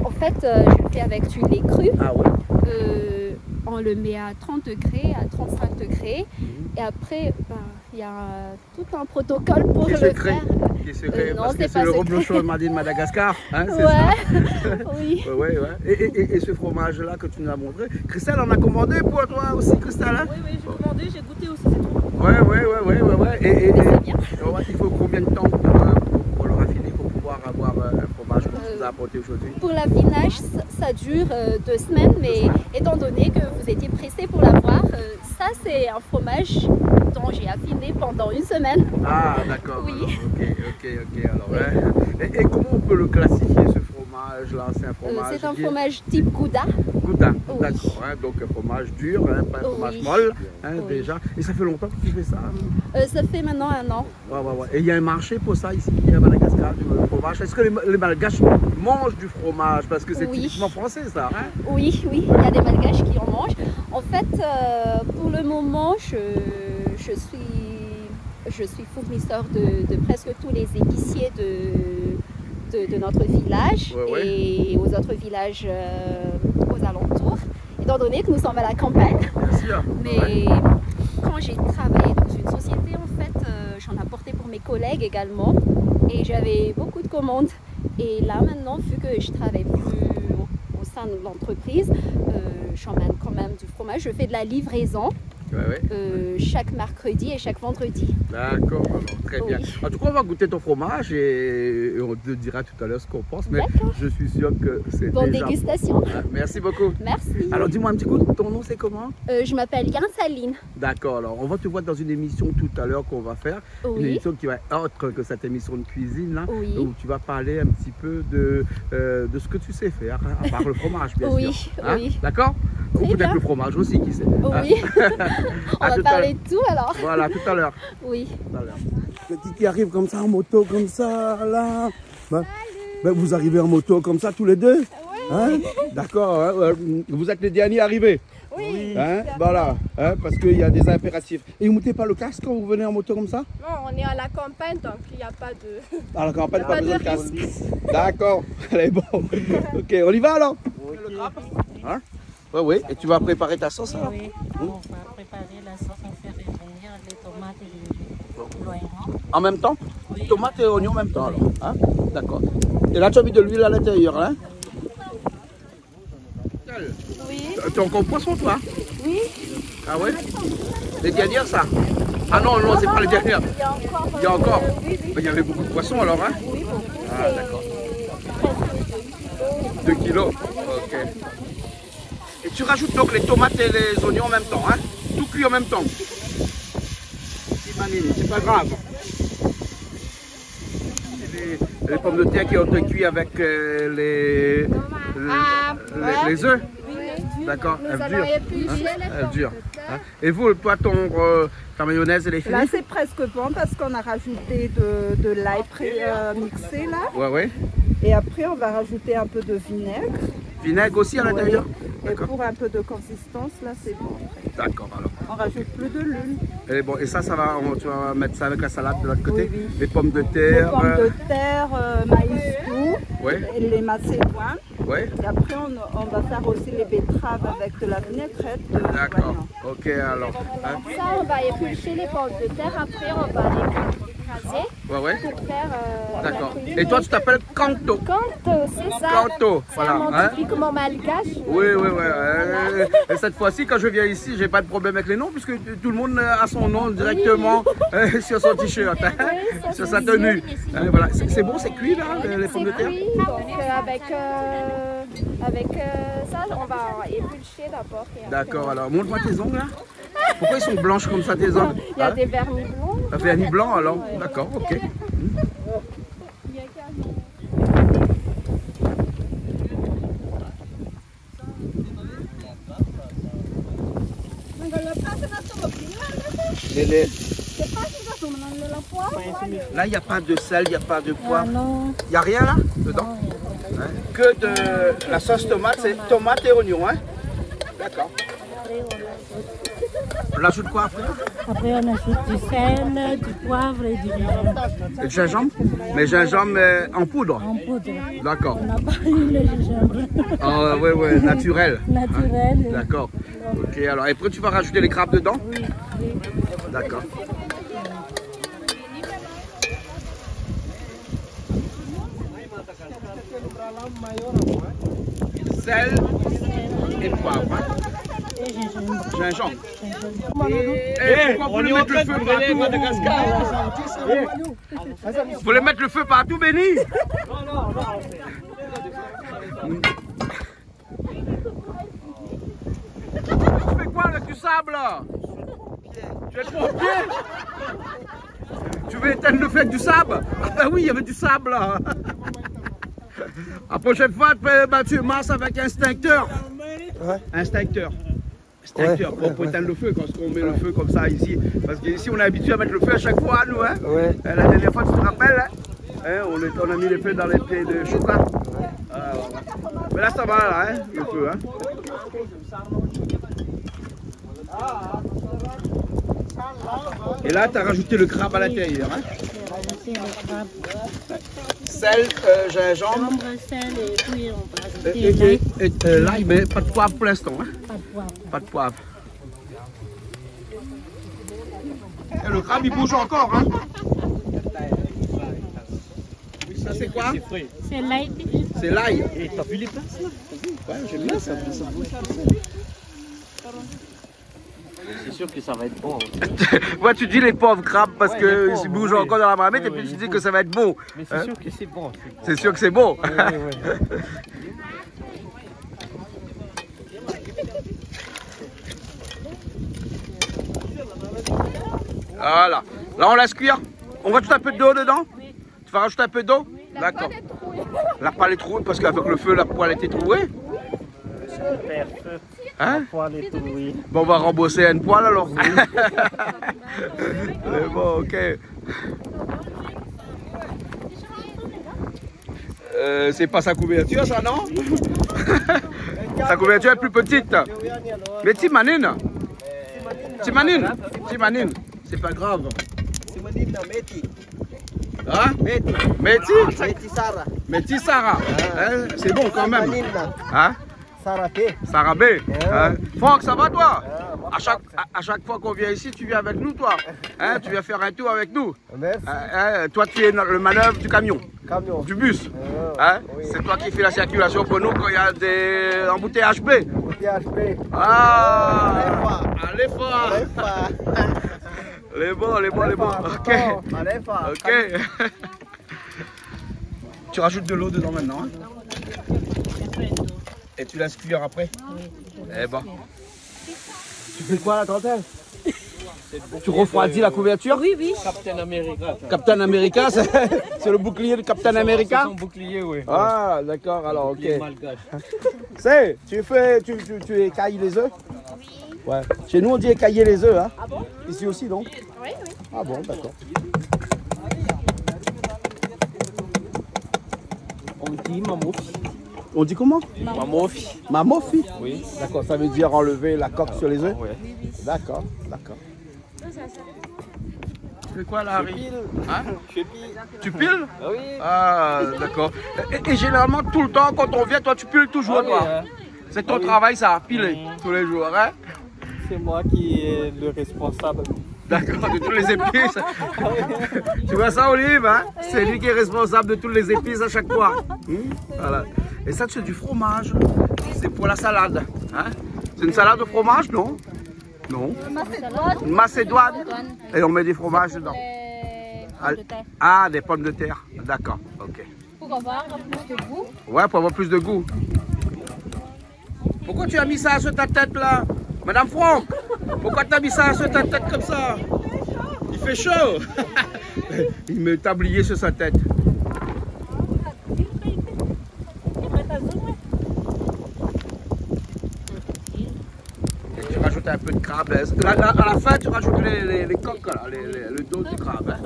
En fait je le fais avec du lait cru. Ah ouais. On le met à 30 degrés, à 35 degrés et après il y a tout un protocole pour le faire. Qui est secret? Non, parce que c'est c'est pas le secret. reblochon de Madagascar, hein, c'est ça? Oui. Ouais. Et ce fromage là que tu nous as montré, Christelle en a commandé pour toi aussi, Christelle? Hein? Oui, j'ai commandé, j'ai goûté aussi, c'est trop bon. Ouais. Et c'est bien. il faut combien de temps pour le raffiner, pour pouvoir avoir un fromage que tu nous as apporté aujourd'hui? Pour l'affinage, ça dure 2 semaines, mais étant donné que vous étiez pressé pour l'avoir, ça c'est un fromage dont j'ai affiné pendant 1 semaine. Ah d'accord. Oui. Ok. Alors, et comment on peut le classifier ce fromage? fromage là? C'est un fromage. C'est un fromage type Gouda. Gouda, Oui. d'accord. Hein, donc un fromage dur, hein, pas un fromage molle, hein, déjà. Et ça fait longtemps que tu fais ça? Ça fait maintenant 1 an. Ouais. Et il y a un marché pour ça ici à Madagascar, du fromage. Est-ce que les Malgaches mangent du fromage? Parce que c'est typiquement français ça. Hein? Oui, il y a des Malgaches qui en mangent. En fait, pour le moment, je suis fournisseur de presque tous les épiciers de notre village et aux autres villages aux alentours, étant donné que nous sommes à la campagne. Bien sûr. Mais quand j'ai travaillé dans une société, en fait, j'en apportais pour mes collègues également et j'avais beaucoup de commandes. Et là maintenant, vu que je travaille plus au sein de l'entreprise, j'emmène quand même du fromage. Je fais de la livraison. Chaque mercredi et chaque vendredi. D'accord, très bien. En tout cas, on va goûter ton fromage et on te dira tout à l'heure ce qu'on pense, mais je suis sûr que c'est bonne dégustation. Merci beaucoup. Merci. Alors dis-moi un petit coup, ton nom c'est comment? Je m'appelle Yansaline. D'accord, alors on va te voir dans une émission tout à l'heure qu'on va faire, une émission qui va être autre que cette émission de cuisine là, où tu vas parler un petit peu de ce que tu sais faire, hein, à part le fromage bien sûr. Hein? D'accord? Ou peut-être le fromage aussi, qui sait. Oui. On va parler de tout alors. Voilà, tout à l'heure. Oui. Petit qui arrive comme ça en moto, comme ça, là. Vous arrivez en moto comme ça tous les deux? Hein? D'accord. Hein? Vous êtes les derniers arrivés? Oui. Hein? Voilà. Hein? Parce qu'il y a des impératifs. Et vous ne mettez pas le casque quand vous venez en moto comme ça? Non, on est à la campagne, donc il n'y a pas de... À la campagne, pas besoin de casque. D'accord. Allez, bon. Ok, on y va alors? Hein? Oui. Et tu vas préparer ta sauce alors? Oui, on va préparer la sauce, on fait revenir les tomates et l'oignon. En même temps? Oui. Tomates et oignons en même temps alors? Hein? D'accord. Et là tu as mis de l'huile à l'intérieur, hein? Oui. Tu as encore poisson toi? Oui. Ah ouais? Les dernières ça? Ah non, c'est pas les dernières. Il y a encore? Oui. Il y avait beaucoup de poissons alors, hein? Oui, ah d'accord. 2 kilos? Ok. Et tu rajoutes donc les tomates et les oignons en même temps, hein? Tout cuit en même temps. C'est pas grave. Les pommes de terre qui ont été cuites avec les œufs. D'accord, elles durent. Hein? Et vous, toi, ta mayonnaise et les filets? Là, c'est presque bon parce qu'on a rajouté de l'ail mixé là. Ouais. Et après, on va rajouter un peu de vinaigre. Vinaigre aussi à l'intérieur? Et pour un peu de consistance, là, c'est bon. D'accord, alors. On rajoute plus de l'huile. Et bon, et ça va, tu vas mettre ça avec la salade de l'autre côté? Oui. Les pommes de terre? Les pommes de terre, maïs doux, et les macédoines. Ouais. Et après, on va faire aussi les betteraves avec de la vinaigrette. D'accord, ok, alors. Hein? Ça, on va éplucher les pommes de terre, après on va les écraser pour faire d'accord. Et toi, tu t'appelles Kanto? Kanto, c'est ça. Kanto, voilà. C'est un nom typiquement malgache. Oui. Et cette fois-ci, quand je viens ici, j'ai pas de problème avec les noms, puisque tout le monde a son nom directement sur son t-shirt, sur sa tenue. Voilà. C'est bon, c'est cuit là, les pommes de terre? Oui, donc avec ça, on va éplucher d'abord. D'accord, alors montre-moi tes ongles là. Pourquoi ils sont blanches comme ça tes ongles? Il y a des vernis blancs. Un vernis blanc alors? D'accord, ok. Là, il n'y a pas de sel, il n'y a pas de poivre. Il n'y a rien là dedans? Que de la sauce tomate, c'est tomate et oignon, hein? D'accord. On ajoute quoi après? Après, on ajoute du sel, du poivre et du gingembre. Et du gingembre? Mais gingembre en poudre? En poudre. D'accord. On n'a pas eu le gingembre. Ah, oui, naturel. Naturel. Hein? D'accord. Ok, alors, et après, tu vas rajouter les crabes dedans? Oui. D'accord. Sel et poivre. Et gingembre. Gingembre. Et pourquoi vous voulez mettre le feu partout, Madagascar? Vous voulez mettre le feu partout, Béni? Non. Tu fais quoi avec du sable là? Tu es pompier? Tu veux éteindre le feu avec du sable? Ah ben oui, il y avait du sable là. La prochaine fois, bah, tu masses avec un extincteur. Ouais. Extincteur. Extincteur pour éteindre le feu quand on met le feu comme ça ici. Parce qu'ici, on est habitué à mettre le feu à chaque fois, nous. Hein. Ouais. La dernière fois, tu te rappelles, hein, on a mis le feu dans les pieds de chocolat. Mais là, ça va, là, hein, le feu. Hein. Et là, tu as rajouté le crabe à l'intérieur. Hein. J'ai rajouté le crabe. Sel, gingembre. Sel et puis on va rajouter l'ail. L'ail, mais pas de poivre pour l'instant. Hein. Pas de poivre. Pas de poivre. Et le crabe, il bouge encore. Hein. Ça, c'est quoi? C'est l'ail. C'est l'ail. Et t'as vu les places là? Ouais, j'aime bien ça. C'est sûr que ça va être bon. Ouais, tu dis les pauvres crabes parce qu'ils bougent encore dans la marmite et puis tu dis que ça va être bon. Mais c'est sûr que c'est bon. C'est sûr que c'est bon. Voilà. Là, on laisse cuire. On rajoute un peu d'eau dedans? Tu vas rajouter un peu d'eau? D'accord. La poêle est trouée parce qu'avec le feu, la poêle était trouée. Hein? Bon, on va rembourser une poêle alors. Mais bon, ok. C'est pas sa couverture, ça, non? Sa couverture est plus petite. Mais Timanine. Timanine. Timanine. C'est pas grave. Hein? Métis? Métis Sarah. Hein? C'est bon quand même. Hein? Sarabé. Hein? Franck, ça va toi? À chaque fois qu'on vient ici, tu viens avec nous, toi. Hein? Tu viens faire un tour avec nous. Toi, tu es le manœuvre du camion. Du bus. Hein? Oui. C'est toi qui fais la circulation pour nous quand il y a des embouteillages B. Ah! Allez fort! Les bons, les bons, les bons. Ok. Ok. Tu rajoutes de l'eau dedans maintenant. Hein? Et tu laisses cuire après? Oui. Eh ben. Tu fais quoi là, Quentin? Tu refroidis la couverture? Oui, oui. Captain America. Captain America, c'est le bouclier de Captain America? C'est son bouclier, oui. Ah, d'accord, alors ok. C'est, tu écailles les œufs? Oui. Ouais. Chez nous, on dit écailler les œufs. Hein? Ah bon? Ici aussi, donc? Oui, oui. Ah bon, d'accord. On dit mamofi. On dit comment? Mamofi. Mamofi? Oui. D'accord, ça veut dire enlever la coque sur les œufs? Oui. D'accord, d'accord. Tu fais quoi là, Harry? Hein? Je pile. Tu piles? Ah oui. Ah, d'accord. Et généralement, tout le temps, quand on vient, toi, tu piles toujours, toi? Oui, hein. C'est ton travail, ça, piler tous les jours, hein? C'est moi qui est le responsable. D'accord, de toutes les épices. Tu vois ça, Olive, hein? C'est lui qui est responsable de toutes les épices à chaque fois. Voilà. Et ça, c'est du fromage. C'est pour la salade. Hein? C'est une salade de fromage, non? Non. Une macédoine. Et on met des fromages dedans. Ah, des pommes de terre. D'accord, ok. Pour avoir plus de goût. Ouais, pour avoir plus de goût. Pourquoi tu as mis ça sur ta tête là? Madame Franck, pourquoi tu as mis ça sur ta tête comme ça? Il fait chaud. Il met un tablier sur sa tête. Et tu rajoutes un peu de crabe. À la fin, tu rajoutes les coques, là, le dos du crabe. Hein.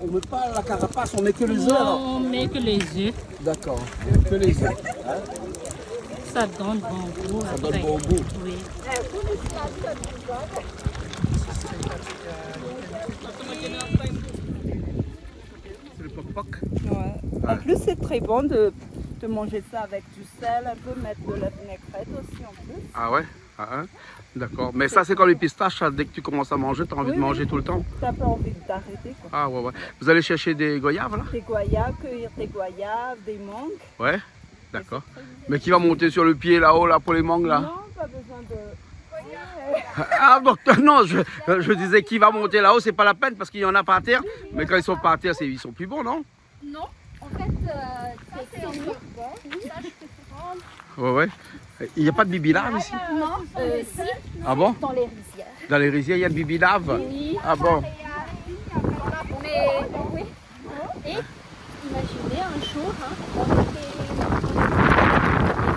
On met pas la carapace, on met que les œufs alors? On met que les œufs. D'accord, que les œufs. Hein? Ça donne bon goût. Ça donne bon goût. Oui. C'est le poc-poc. Ouais. En plus, c'est très bon de manger ça avec du sel, un peu mettre de la vinaigrette aussi en plus. Ah ouais? Ah, hein? D'accord. Mais ça, c'est comme les pistaches, ça, dès que tu commences à manger, tu as envie de manger tout le temps? T'as pas envie d'arrêter, quoi. Ah ouais, ouais. Vous allez chercher des goyaves, là? Des goyaves, cueillir des goyaves, des mangues. Ouais, d'accord. Mais qui va monter sur le pied là-haut, là, pour les mangues, là? Non, pas besoin de... Ah, donc, non, je disais qui va monter là-haut, c'est pas la peine parce qu'il y en a par terre. Mais quand ils sont par terre, ils sont plus bons, non? Non. En fait, c'est connu. Ouais, ouais. Il n'y a pas de bibilave ici? Non, si. Ah bon? Dans les rizières. Dans les rizières, il y a de bibilave? Oui. Ah bon? Mais oui. Et imaginez un jour, hein, on était dans les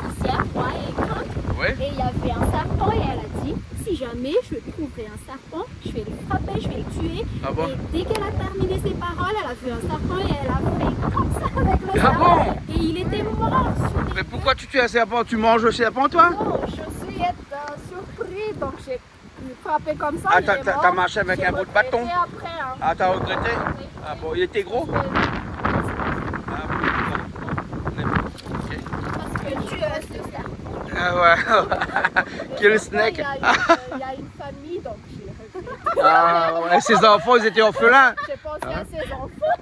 rizières, moi et Kant, Ouais. et il y avait un serpent et elle a dit, si jamais je trouverai un serpent, je vais le frapper, je vais le tuer. Ah bon? Et dès qu'elle a terminé ses paroles, elle a vu un serpent et elle a fait comme ça avec le Ah serpent. bon? Et il était mort sur des... Mais pourquoi tu tues un serpent? Tu manges le serpent, toi? Non, je suis surpris, donc j'ai frappé comme ça. Ah, il est mort. t'as marché avec J'ai un bout de bâton? regretté après, hein. Ah, t'as regretté? Ah bon, il était gros? Parce que tu es ce serpent. Ah ouais. Quel snake. Il y a une famille, donc j'ai regretté. Ah ouais, ses enfants, ils étaient orphelins. J'ai pensé à ses enfants.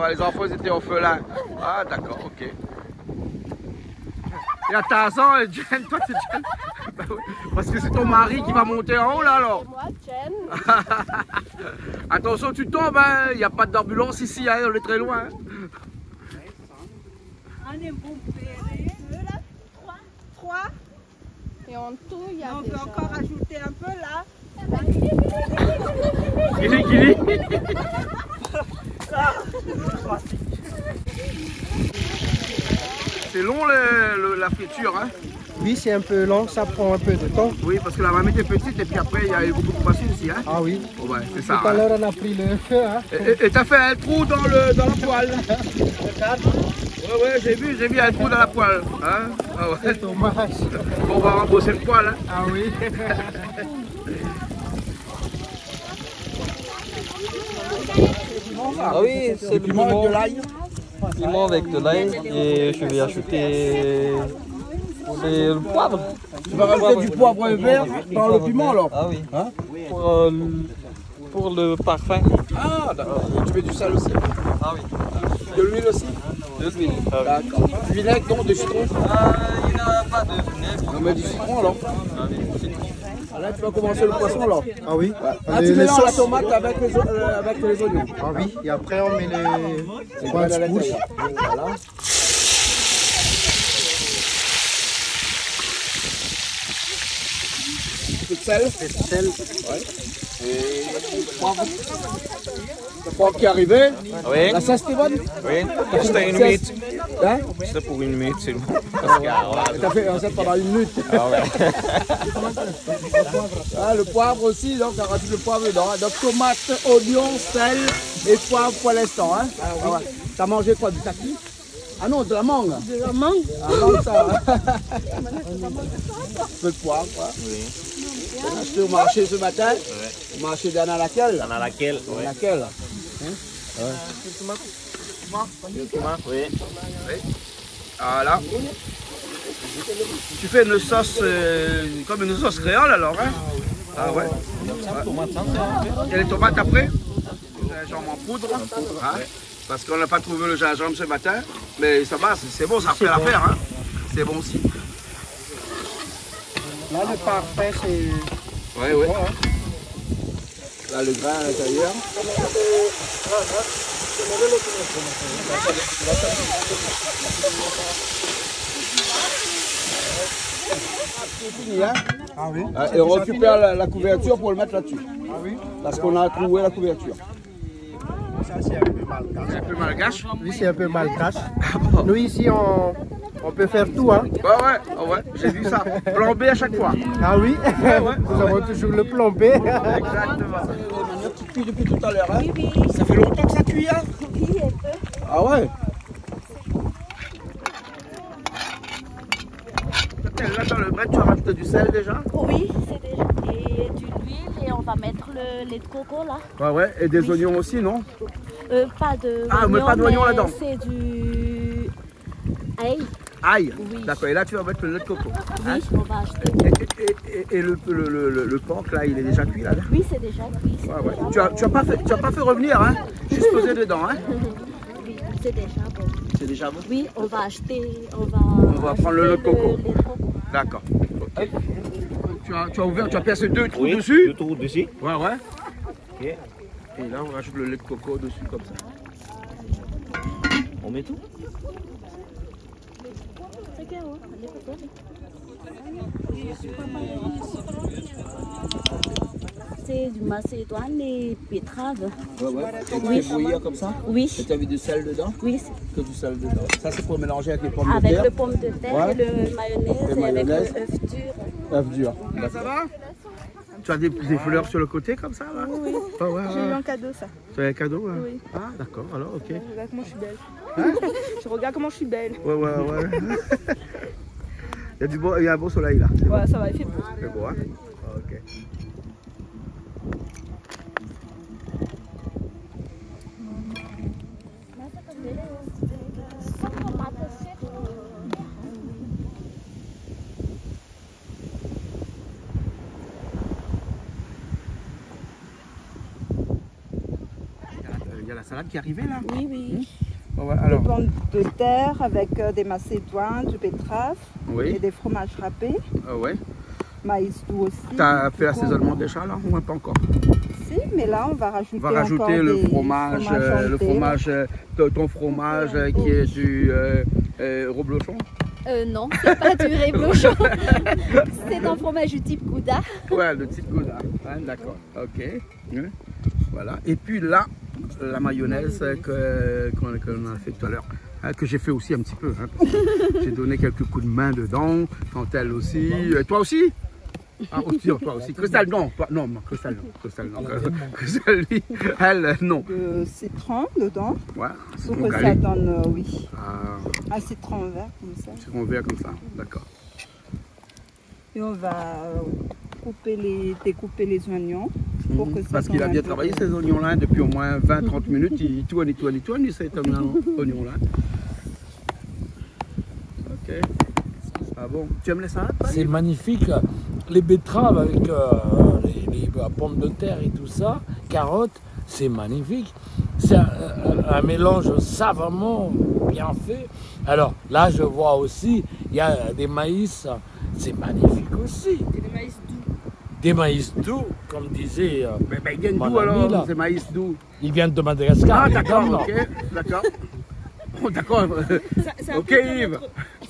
Ouais, les enfants, ils étaient orphelins. Ah, d'accord, ok. Il y a Tarzan et Jen, toi c'est Jen. Bah oui, parce que c'est ton mari qui va monter en haut là alors. C'est moi, Jen. Attention, tu tombes, hein. Il n'y a pas d'ambulance ici, hein. On est très loin. On est bon péré. 3. Et en tout, il y a On déjà... peut encore ajouter un peu là. Guili. C'est long la friture, hein? Oui, c'est un peu long, ça prend un peu de temps. Oui, parce que la marmite est petite et puis après il y a beaucoup de facile ici, hein? Ah oui. Oh, ouais, c'est ça. Tout à l'heure, on a pris le feu, hein. Et t'as fait un trou dans la poêle. Ouais, j'ai vu un trou dans la poêle. Hein? Ah ouais. C'est dommage. Bon, on va rembourser le poêle, hein? Ah oui. Ah oui, c'est le piment avec de l'ail. Piment avec de l'ail et je vais ajouter le poivre. Tu vas rajouter du poivre vert dans le piment alors? Ah oui. Hein? Pour le parfum. Ah d'accord. Tu mets du sel aussi? Ah oui. De l'huile aussi? De l'huile. D'accord. Du vinaigre, donc, de citron? Il n'y a pas de vinaigre. On met du citron alors? Ah oui, citron. Là tu vas commencer le poisson alors? Ah oui. Ah, tu mélanges la tomate avec les oignons? Ah oui. Et après, on met les Voilà. pousses. Voilà. Un peu de sel? Ouais. Et le poivre. Le poivre qui est arrivé? Oui. La sauce est bonne? Oui. C'était une minute. Hein? C'était pour une minute, c'est bon. T'as fait ça pendant une minute. Ah ouais. Ah, le poivre aussi, donc on rajoute le poivre dedans. Hein. Donc tomate, oignon, sel et poivre pour l'instant. Hein. Ah, ouais. T'as mangé quoi, du kaki? Ah non, de la mangue. De la mangue. Ah non, ça. Un peu de poivre. Hein. Oui. On a acheté au marché ce matin. Ouais. Au marché d'Anna laquelle? Dans laquelle? Oui. Laquelle? Hein? Ouais. Oui. Voilà. Tu fais une sauce comme une sauce créole alors, hein? Ah ouais. Et les tomates après? Gingembre en poudre. Hein? Parce qu'on n'a pas trouvé le gingembre ce matin. Mais ça va, c'est bon, ça fait l'affaire. Hein? C'est bon aussi. Là, le parfait, c'est... Ouais, ouais. Là, le grain à l'intérieur. C'est fini, hein? Ah oui. Et on récupère la couverture pour le mettre là-dessus. Ah oui. Parce qu'on a trouvé la couverture. Ça, c'est un peu malgache. C'est un peu malgache? Oui, c'est un peu malgache. Nous, ici, on peut faire tout, hein. Ouais, j'ai vu ça. Plan B à chaque fois. Ah oui. Ouais. Nous avons toujours le plan B. Exactement. Tu cuis depuis tout à l'heure, hein? Oui. Ça fait longtemps que ça cuit, hein? Oui, un peu. Ah ouais? Là, dans le bread, tu as rajouté du sel déjà? Oui, c'est déjà. Et de l'huile et on va mettre le lait de coco là. Ouais. Et des oignons aussi, non? Pas de. Ah, mais pas d'oignons là-dedans? C'est du. Ail. Ail? Oui. D'accord, et là, tu vas mettre le lait de coco. Oui, on va acheter. Et le porc, là, il est déjà cuit, là? Oui, c'est déjà cuit. Ouais. Tu as pas fait revenir, hein? Juste poser dedans, hein? Oui, c'est déjà bon. C'est déjà bon? Oui, on va acheter. On va prendre le lait de coco. lait de coco. D'accord. Ok. Tu as ouvert, tu as percé 2 trous Oui, dessus? 2 trous dessus. Ouais. Ok. Et là, on rajoute le lait de coco dessus, comme ça. On met tout. C'est du macédoine et betterave. Ouais. Et tu Oui. fais bouillir comme ça? Oui. Et tu as mis du sel dedans? Oui. Que du sel dedans. Ça, c'est pour mélanger avec les pommes de Avec terre? le pomme de terre Ouais. et le mayonnaise et avec l'œuf dur. Œuf dur. Ça va? Tu as des fleurs sur le côté comme ça là? Oui. Ah, ouais, J'ai eu ouais. un cadeau, ça. Tu as un cadeau là? Oui. Ah d'accord, alors ok. Regarde comment je suis belle. Hein? Je regarde comment je suis belle. Ouais. Il y a un beau soleil là. Ouais, ça va, il fait beau. C'est beau, hein? Ok. Il y a la salade qui est arrivée là? Oui. Ouais, Des alors. pommes de terre avec des macédoines, du betterave Oui. et des fromages râpés. Ouais. Maïs doux aussi. Tu as fait Du l'assaisonnement concombre. déjà là ou pas encore? Si, mais là on va rajouter, On va rajouter encore le des fromage, ton fromage qui est du reblochon. Non, c'est pas du reblochon. C'est un fromage du type Gouda. Ouais, le type Gouda. Hein, d'accord, ok. Voilà. Et puis là, la mayonnaise qu'on a fait tout à l'heure, hein, que j'ai fait aussi un petit peu. Hein, parce que j'ai donné quelques coups de main dedans, Chantal aussi. Toi aussi? Ah, aussi, toi aussi. Cristal, non. Non, Cristal, non. Cristal, lui, elle, non. De citron dedans. Ouais, Pour que ça donne, oui. Ah, Un citron vert comme ça. citron vert comme ça, d'accord. Et on va découper les oignons. Pour que ça Parce qu'il a donne bien un peu travaillé de- ces oignons-là depuis au moins 20-30 minutes. Il tourne cet oignon-là. Ok. Ah bon, tu aimes les salades? C'est magnifique. Les betteraves avec les pommes de terre et tout ça, carottes, c'est magnifique. C'est un mélange savamment bien fait. Alors là, je vois aussi, il y a des maïs, c'est magnifique aussi. Et des maïs doux. Des maïs doux, comme disait Mais ils viennent mon d'où ami, alors, là. ces maïs doux? Ils viennent de Madagascar. Ah d'accord, évidemment. ok, d'accord. Oh, d'accord. Ok Yves.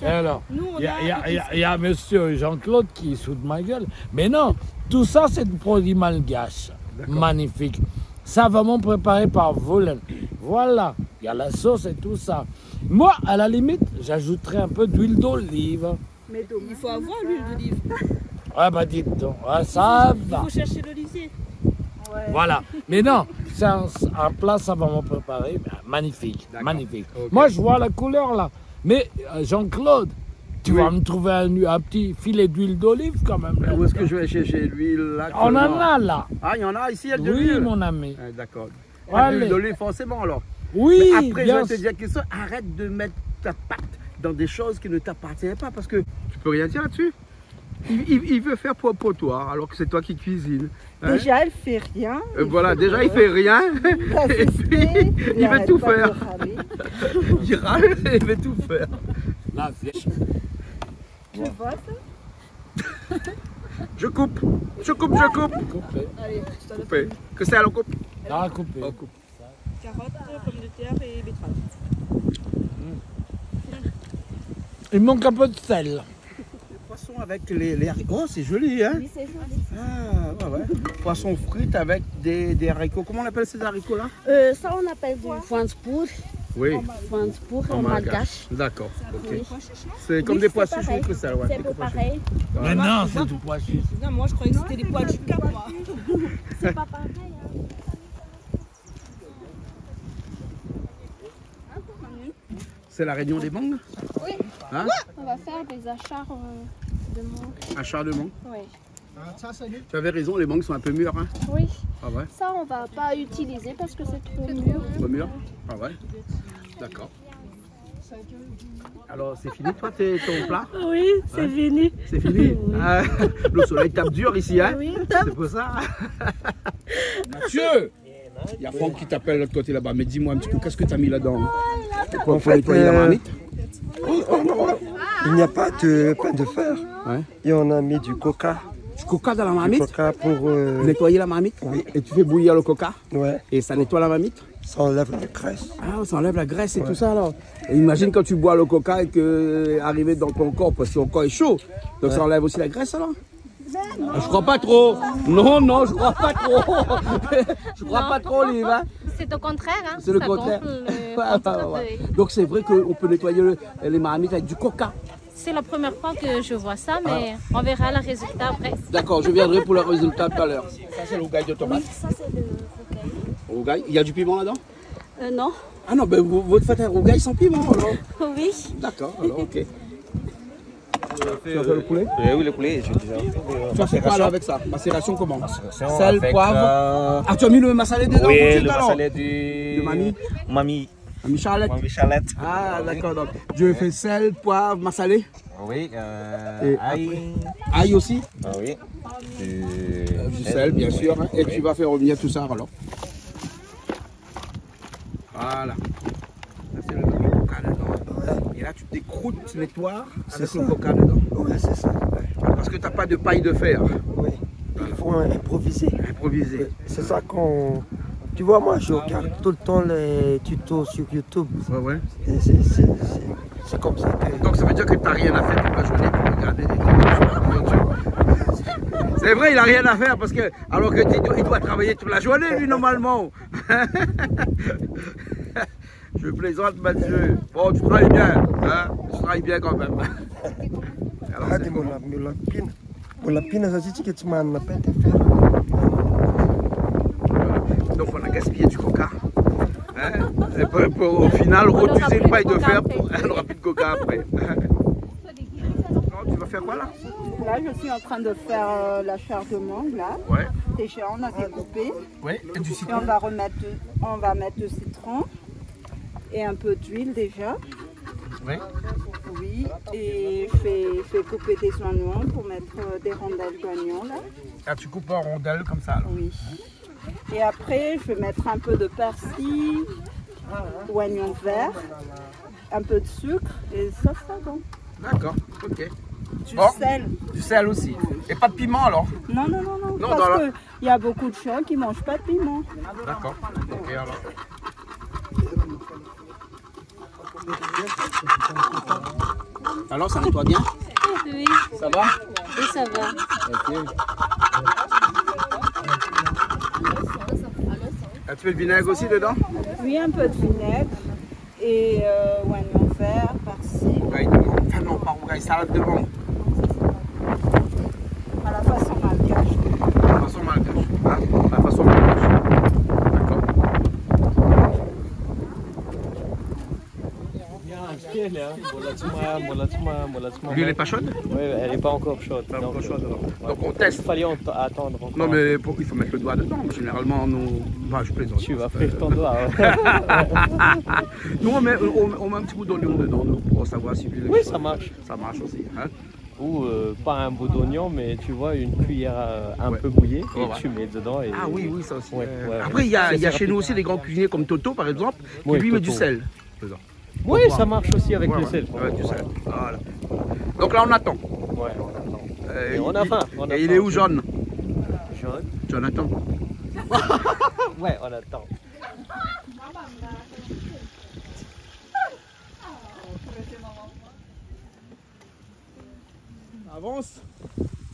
Et alors, Nous, on il y a monsieur Jean-Claude qui se fout de ma gueule. Mais non, tout ça, c'est du produit malgache. Magnifique. Savamment préparé par Volen. Voilà, il y a la sauce et tout ça. Moi, à la limite, j'ajouterais un peu d'huile d'olive. Mais il faut avoir l'huile d'olive. Ah bah dites donc, ah, ça Il va. faut chercher l'olivier. Ouais. Voilà. Mais non, c'est un plat savamment préparé, magnifique, D'accord. magnifique. Ok. Moi, je vois la couleur là. Mais Jean-Claude, tu Oui. vas me trouver un petit filet d'huile d'olive quand même. Mais où est-ce que je vais chercher l'huile là? On en actuellement? a là. Ah, il y en a ici, il y a de Oui, l'huile. mon ami. Ah, d'accord. Allez. L'huile d'olive forcément alors. Oui, Mais après, je bien vais te sûr. dire quelque chose, arrête de mettre ta patte dans des choses qui ne t'appartiennent pas parce que tu peux rien dire là-dessus. Il veut faire pour toi alors que c'est toi qui cuisines. Hein? Déjà, elle fait rien. Voilà, déjà il fait rien et puis il veut tout faire. Il râle et il veut tout faire. La fiche. Tu vois ça? Je coupe. Coupé. Allez, Coupé. Que c'est alors coupe? Ah, coupé. Oh, coupe. carottes, pommes de terre et betteraves. Il manque un peu de sel. Poisson avec les haricots. Oh, c'est joli, hein? Oui, c'est joli. Ah, ouais. Poisson frites avec des haricots. Comment on appelle ces haricots-là? Ça, on appelle du Franspur. Oui. Franspur En en malgache. malgache. D'accord. Ok. Oui. C'est comme Oui, des c'est pois pareil. chiches que ça, ouais. C'est un peu pareil. Mais non, c'est du pois chiche. Non, moi je croyais que c'était des pois du Cap, moi. C'est pas pareil. Hein. C'est la réunion des mangues? Oui. Hein? On va faire des achats de mangue. Achat de mangues? Oui. Tu avais raison, les mangues sont un peu mûres, hein? Oui. Ah ouais? Ça, on va pas utiliser parce que c'est trop mûr. Trop mûres? Ah ouais? D'accord. Alors, c'est fini, toi, ton plat? Oui, c'est fini. C'est fini? Ah, le soleil tape dur ici, hein? Oui, c'est pour ça. Mathieu! Il y a Franck qui t'appelle de l'autre côté là-bas, mais dis-moi un petit peu, qu'est-ce que tu as mis là-dedans? En Pour nettoyer la marmite? Il n'y a pas de pain de fer. Ouais. Et on a mis du coca. Du coca dans la Du marmite? coca pour... Nettoyer la marmite? Oui. Et tu fais bouillir le coca? Ouais. Et ça nettoie la marmite? Ça enlève la graisse. Ah, ça enlève la graisse et tout ça alors. Et imagine quand tu bois le coca et que arrivé dans ton corps, parce que ton corps est chaud. Donc ça enlève aussi la graisse alors? Je crois pas trop. Non, non, je crois pas trop. Je crois pas trop, Olive. Hein? C'est au contraire. Hein? C'est le contraire. Donc c'est vrai qu'on peut nettoyer les marmites avec du coca. C'est la première fois que je vois ça, mais on verra le résultat après. D'accord, je viendrai pour le résultat tout à l'heure. Ça c'est le rougail de tomate. Oui, ça c'est le rougail. Rougail. Il y a du piment là-dedans? Non. Ah non, ben vous faites un rougail sans piment alors? Oui. D'accord, alors ok. Tu vas faire le poulet? Oui, le poulet, j'ai déjà fait. Tu vas faire quoi alors avec ça? Macération comment? Macération Sel, avec, poivre. Ah, tu as mis le massalé dedans? Oui, tout le alors? massalé de mamie. Mamie. Mamie Charlotte. Mamie Charlotte. Ah, d'accord. Donc, je fais sel, poivre, massalé. Oui, Et ail. Ail aussi? Ah oui. Du sel, bien sûr. Hein. Et tu vas faire revenir tout ça alors. Voilà. Là, c'est le coca dedans. Et là, tu décroutes, tu nettoies avec le coca dedans. Oui, c'est ça. Parce que tu n'as pas de paille de fer. Oui. Il faut improviser. Improviser. C'est ça qu'on... Tu vois, moi, je regarde tout le temps les tutos sur YouTube. Ouais, ouais. C'est comme ça que... Donc ça veut dire que tu n'as rien à faire toute la journée pour regarder les vidéos. C'est vrai, il n'a rien à faire parce que... Alors que il doit travailler toute la journée, lui, normalement. Je plaisante, Mathieu. Bon, tu travailles bien. Hein? Tu travailles bien quand même. Alors, Mon lapine, ça dit que tu m'as pas été fait. Donc on a gaspillé du coca. Hein? Et pour, au final, refuser une paille de fer, elle n'aura plus de coca après. Non, tu vas faire quoi là? Là, je suis en train de faire la chair de mangue là. Ouais. Déjà, on a découpé. Ouais. Et du citron. Et on va mettre du citron et un peu d'huile déjà. Oui. Oui. Et je fais couper des oignons pour mettre des rondelles d'oignons là. Ah, tu coupes en rondelles comme ça alors? Oui. Et après, je vais mettre un peu de persil, oignon vert, un peu de sucre et ça sera bon. D'accord, ok. Du bon, sel. Du sel aussi. Et pas de piment alors? Non, non, non, non. Parce qu'il y a beaucoup de gens qui ne mangent pas de piment. D'accord, ok alors. Alors, ça nettoie bien? Oui. Ça va? Oui, ça va. Ok. Un peu de vinaigre aussi dedans? Oui, un peu de vinaigre et oignon vert, persil. Rougail de mangue. Enfin non, pas rougail, salade de mangue. À la façon malgache. À la façon malgache. Hein? À la façon malgache. D'accord. L'huile n'est pas chaude? Oui, elle n'est pas encore chaude. Pas encore chaude alors. Donc on teste. Il fallait attendre encore. Non mais pourquoi il faut mettre le doigt dedans? Généralement, nous... Bah, je plaisante. Tu vas frire ton doigt. Nous on met un petit bout d'oignon dedans pour savoir si l'huile est chaude. Oui, ça marche. Ça marche aussi. Hein? Ou pas un bout d'oignon, mais tu vois, une cuillère un peu mouillée et tu mets dedans. Et... Ah oui, oui, ça aussi. Ouais, Après, il y a chez nous aussi des grands cuisiniers comme Toto par exemple, qui lui met du sel. Oui, ça marche aussi avec le sel. Ouais, du sel. Voilà. Donc là, on attend. Ouais, on attend. Et on a faim. Et il est où, John? John? Jonathan. Ouais, on attend. Ça avance?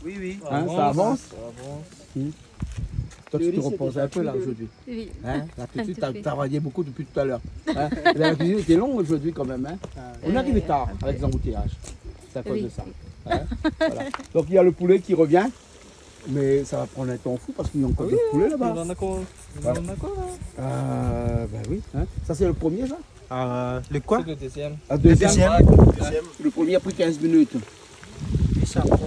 Oui, oui. Hein, ça avance? Ça avance. Toi, tu te reposes un peu là aujourd'hui. Oui. Hein? Là, tout de suite, tu as travaillé beaucoup depuis tout à l'heure. Hein? La cuisine était longue aujourd'hui quand même. Hein? On est arrivé tard avec les embouteillages. C'est à cause de ça. Hein? Voilà. Donc il y a le poulet qui revient. Mais ça va prendre un temps fou parce qu'il y a encore du poulet là-bas. On en a quoi? On en a quoi là? Ben oui. Hein? Ça c'est le premier ça? Le quoi? C'est le deuxième. Le deuxième. Le premier a pris 15 minutes. Et ça prend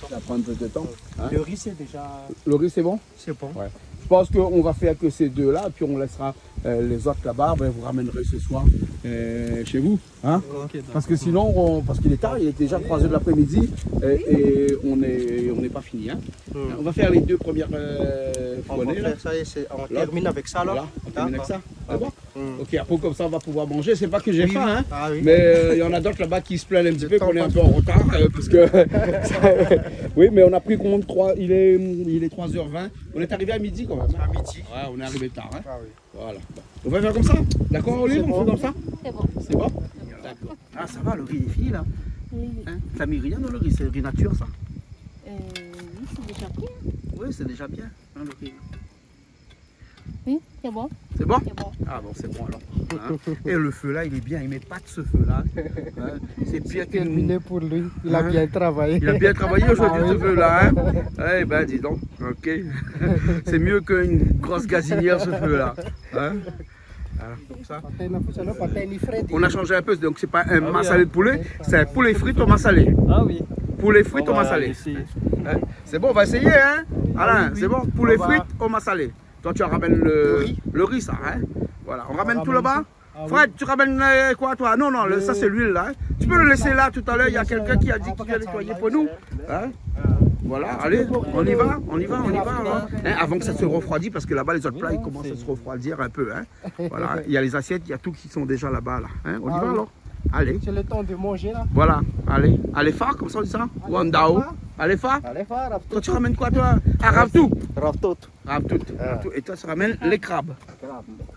ça prend un peu de temps. Hein? Le riz c'est déjà... Le riz c'est bon? C'est bon. Ouais. Je pense qu'on va faire que ces deux-là, puis on laissera les autres là-bas. Ben, vous ramènerez ce soir chez vous. Hein? Okay, parce que sinon, parce qu'il est tard, il est déjà 3 h de l'après-midi et on n'est pas fini. Hein? On va faire les deux premières on va faire ça et on termine avec ça alors. Voilà, on termine avec ça. C'est bon? Ok, après comme ça on va pouvoir manger. C'est pas que j'ai faim, hein, oui. mais il y en a d'autres là-bas qui se plaignent un petit peu qu'on est un peu en retard. Parce que oui, mais on a pris compte, il est 3h20. On est arrivé à midi quand même. À midi. Ouais, on est arrivé tard. Hein. Ah oui. Voilà. On va faire comme ça. D'accord, Olive, on fait comme ça? C'est bon. C'est bon? D'accord. Ah, ça va, le riz est fini là. Oui, Hein? T'as mis rien dans le riz, c'est le riz nature ça? oui, c'est déjà bien. Oui, c'est déjà bien, hein, le riz. Oui, c'est bon. C'est bon? C'est bon. Ah bon, c'est bon alors. Hein? Et le feu là, il est bien, il met pas de ce feu là. Hein? C'est pire que terminé pour lui. Il a bien travaillé. Il a bien travaillé aujourd'hui, ce feu là. Hein? Eh ben, dis donc, ok. C'est mieux qu'une grosse gazinière ce feu là. Hein? Voilà, comme ça. On a changé un peu, donc c'est pas un massalé de poulet, c'est un poulet frit au massalé. Ah oui. Poulet frit au massalé. Hein? C'est bon, on va essayer, hein? Alain, c'est bon? Poulet frit au massalé. Toi, tu ramènes le riz, ça, hein? Voilà, on ramène tout là-bas? Fred, tu ramènes quoi, toi? Non, non, ça c'est l'huile, là. Hein? Tu peux le laisser là tout à l'heure, il y a quelqu'un qui a dit qu'il vient nettoyer pour nous. Hein? Voilà, allez, on y va. Hein? Hein, avant que ça se refroidisse, parce que là-bas, les autres plats, ils commencent à se refroidir un peu. Hein? Voilà, il y a les assiettes, il y a tout qui sont déjà là-bas. Là. Hein? On y va alors? Allez. C'est le temps de manger là. Voilà, allez. Allez phare, comme ça on dit ça? Ou Andao? Allez phare? Allez phare. Toi, tu ramènes quoi, toi? Ah, Ravtout. Ravtout. Et toi, tu ramènes les crabes.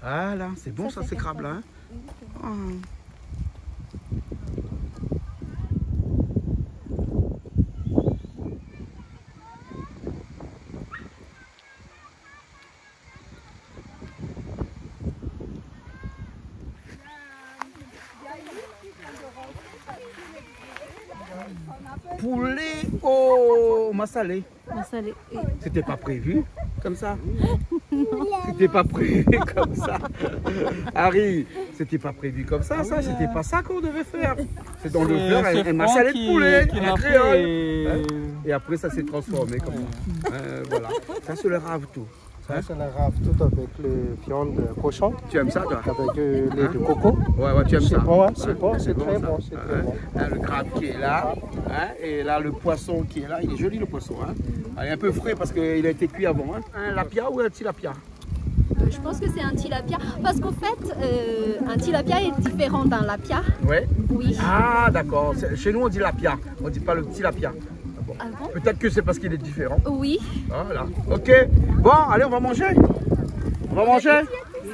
Voilà, c'est bon ça, ces crabes-là. Hein? Oh. Poulet au massalé. Massalé. C'était pas prévu comme ça. C'était pas prévu comme ça. Harry, c'était pas prévu comme ça, ça. C'était pas ça qu'on devait faire. C'est dans le faire un massalé de poulet, un créole. Et après ça s'est transformé comme ça. Voilà. Ça c'est le ravtout. Ça, c'est la ravtout avec le viande de cochon. Tu aimes ça, toi? Avec le lait de coco. Ouais, tu aimes ça? C'est bon, c'est très bon. Le crabe qui est là, hein, et là le poisson qui est là, il est joli le poisson. Hein. Il est un peu frais parce qu'il a été cuit avant. Hein. Un lapia ou un tilapia? Je pense que c'est un tilapia, parce qu'en fait, un tilapia est différent d'un lapia. Ouais. Oui. Ah, d'accord. Chez nous, on dit lapia, on ne dit pas le tilapia. Bon. Ah bon? Peut-être que c'est parce qu'il est différent. Oui. Voilà. Ok. Bon, allez, on va manger. On va manger?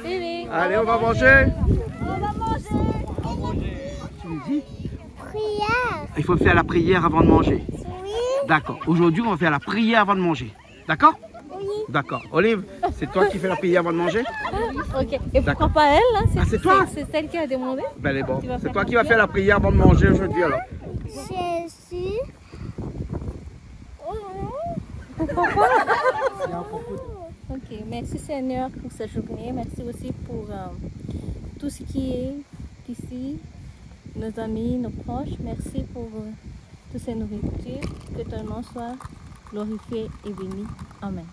Oui. Allez, on va manger. On va manger. Tu me dis? Prière. Il faut faire la prière avant de manger. Oui. D'accord. Aujourd'hui, on va faire la prière avant de manger. D'accord? Oui. D'accord. Olive, c'est toi qui fais la prière avant de manger? Ok. Et pourquoi pas elle hein? Ah, c'est toi? C'est celle qui a demandé? Ben, elle est bonne. C'est toi qui vas faire la prière avant de manger aujourd'hui alors. Jésus. Pourquoi? Ok, merci Seigneur pour cette journée. Merci aussi pour tout ce qui est ici, nos amis, nos proches. Merci pour toutes ces nourritures. Que ton nom soit glorifié et béni. Amen.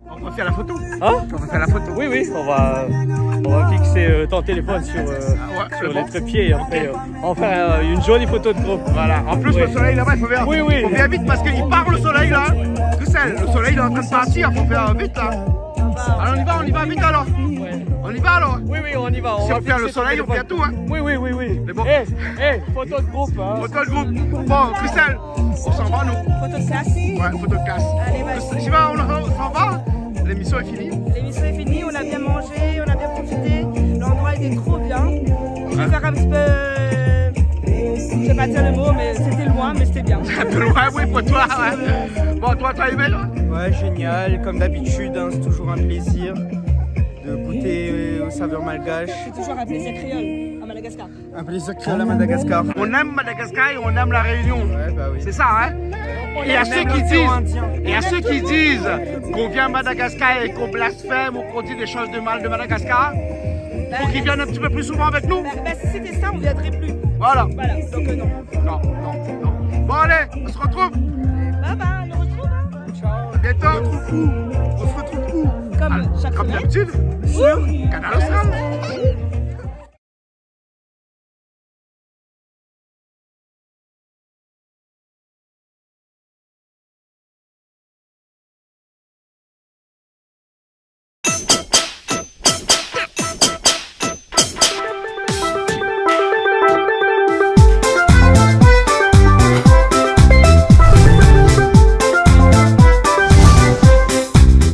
On va faire la photo. Hein? On va faire la photo. Oui, on va fixer ton téléphone sur les trépieds et après on va faire une jolie photo de groupe. Voilà. En plus, le soleil là-bas, il faut faire, faut faire vite parce qu'il part le soleil là. Christelle, le soleil il est en train de partir, il faut faire vite là. Alors on y va vite alors. On y va alors. Oui, on y va. Si on fait le soleil, on fait tout. Hein. Oui. Mais bon. Photo de groupe. Hein. Photo de groupe. Bon, Christelle, on s'en va nous. Photo de classe. Ouais, photo de classe. Allez, vas-y. J'y vais, on s'en va. L'émission est finie. L'émission est finie, on a bien mangé, on a bien profité. L'endroit était trop bien. Je vais faire un petit peu Je vais pas dire le mot, mais c'était loin, mais c'était bien. Un peu loin, oui, pour toi. Ouais. Bon, toi, t'as aimé là? Ouais, génial. Comme d'habitude, hein, c'est toujours un plaisir de goûter aux saveurs malgaches. C'est toujours un plaisir créole à Madagascar. Un plaisir créole à Madagascar. On aime Madagascar et on aime la Réunion. Ouais, bah oui. C'est ça, hein? Et à ceux qui disent qu'on vient à Madagascar et qu'on blasphème ou qu'on dit des choses de mal de Madagascar, faut qu'ils viennent un petit peu plus souvent avec nous. Si c'était ça, on ne viendrait plus. Voilà. Voilà, donc non. Non. Bon allez, on se retrouve. Bye bye, on se retrouve. Ciao. À bientôt. On se retrouve où? Comme chaque Comme semaine. d'habitude. Sur Canal Austral.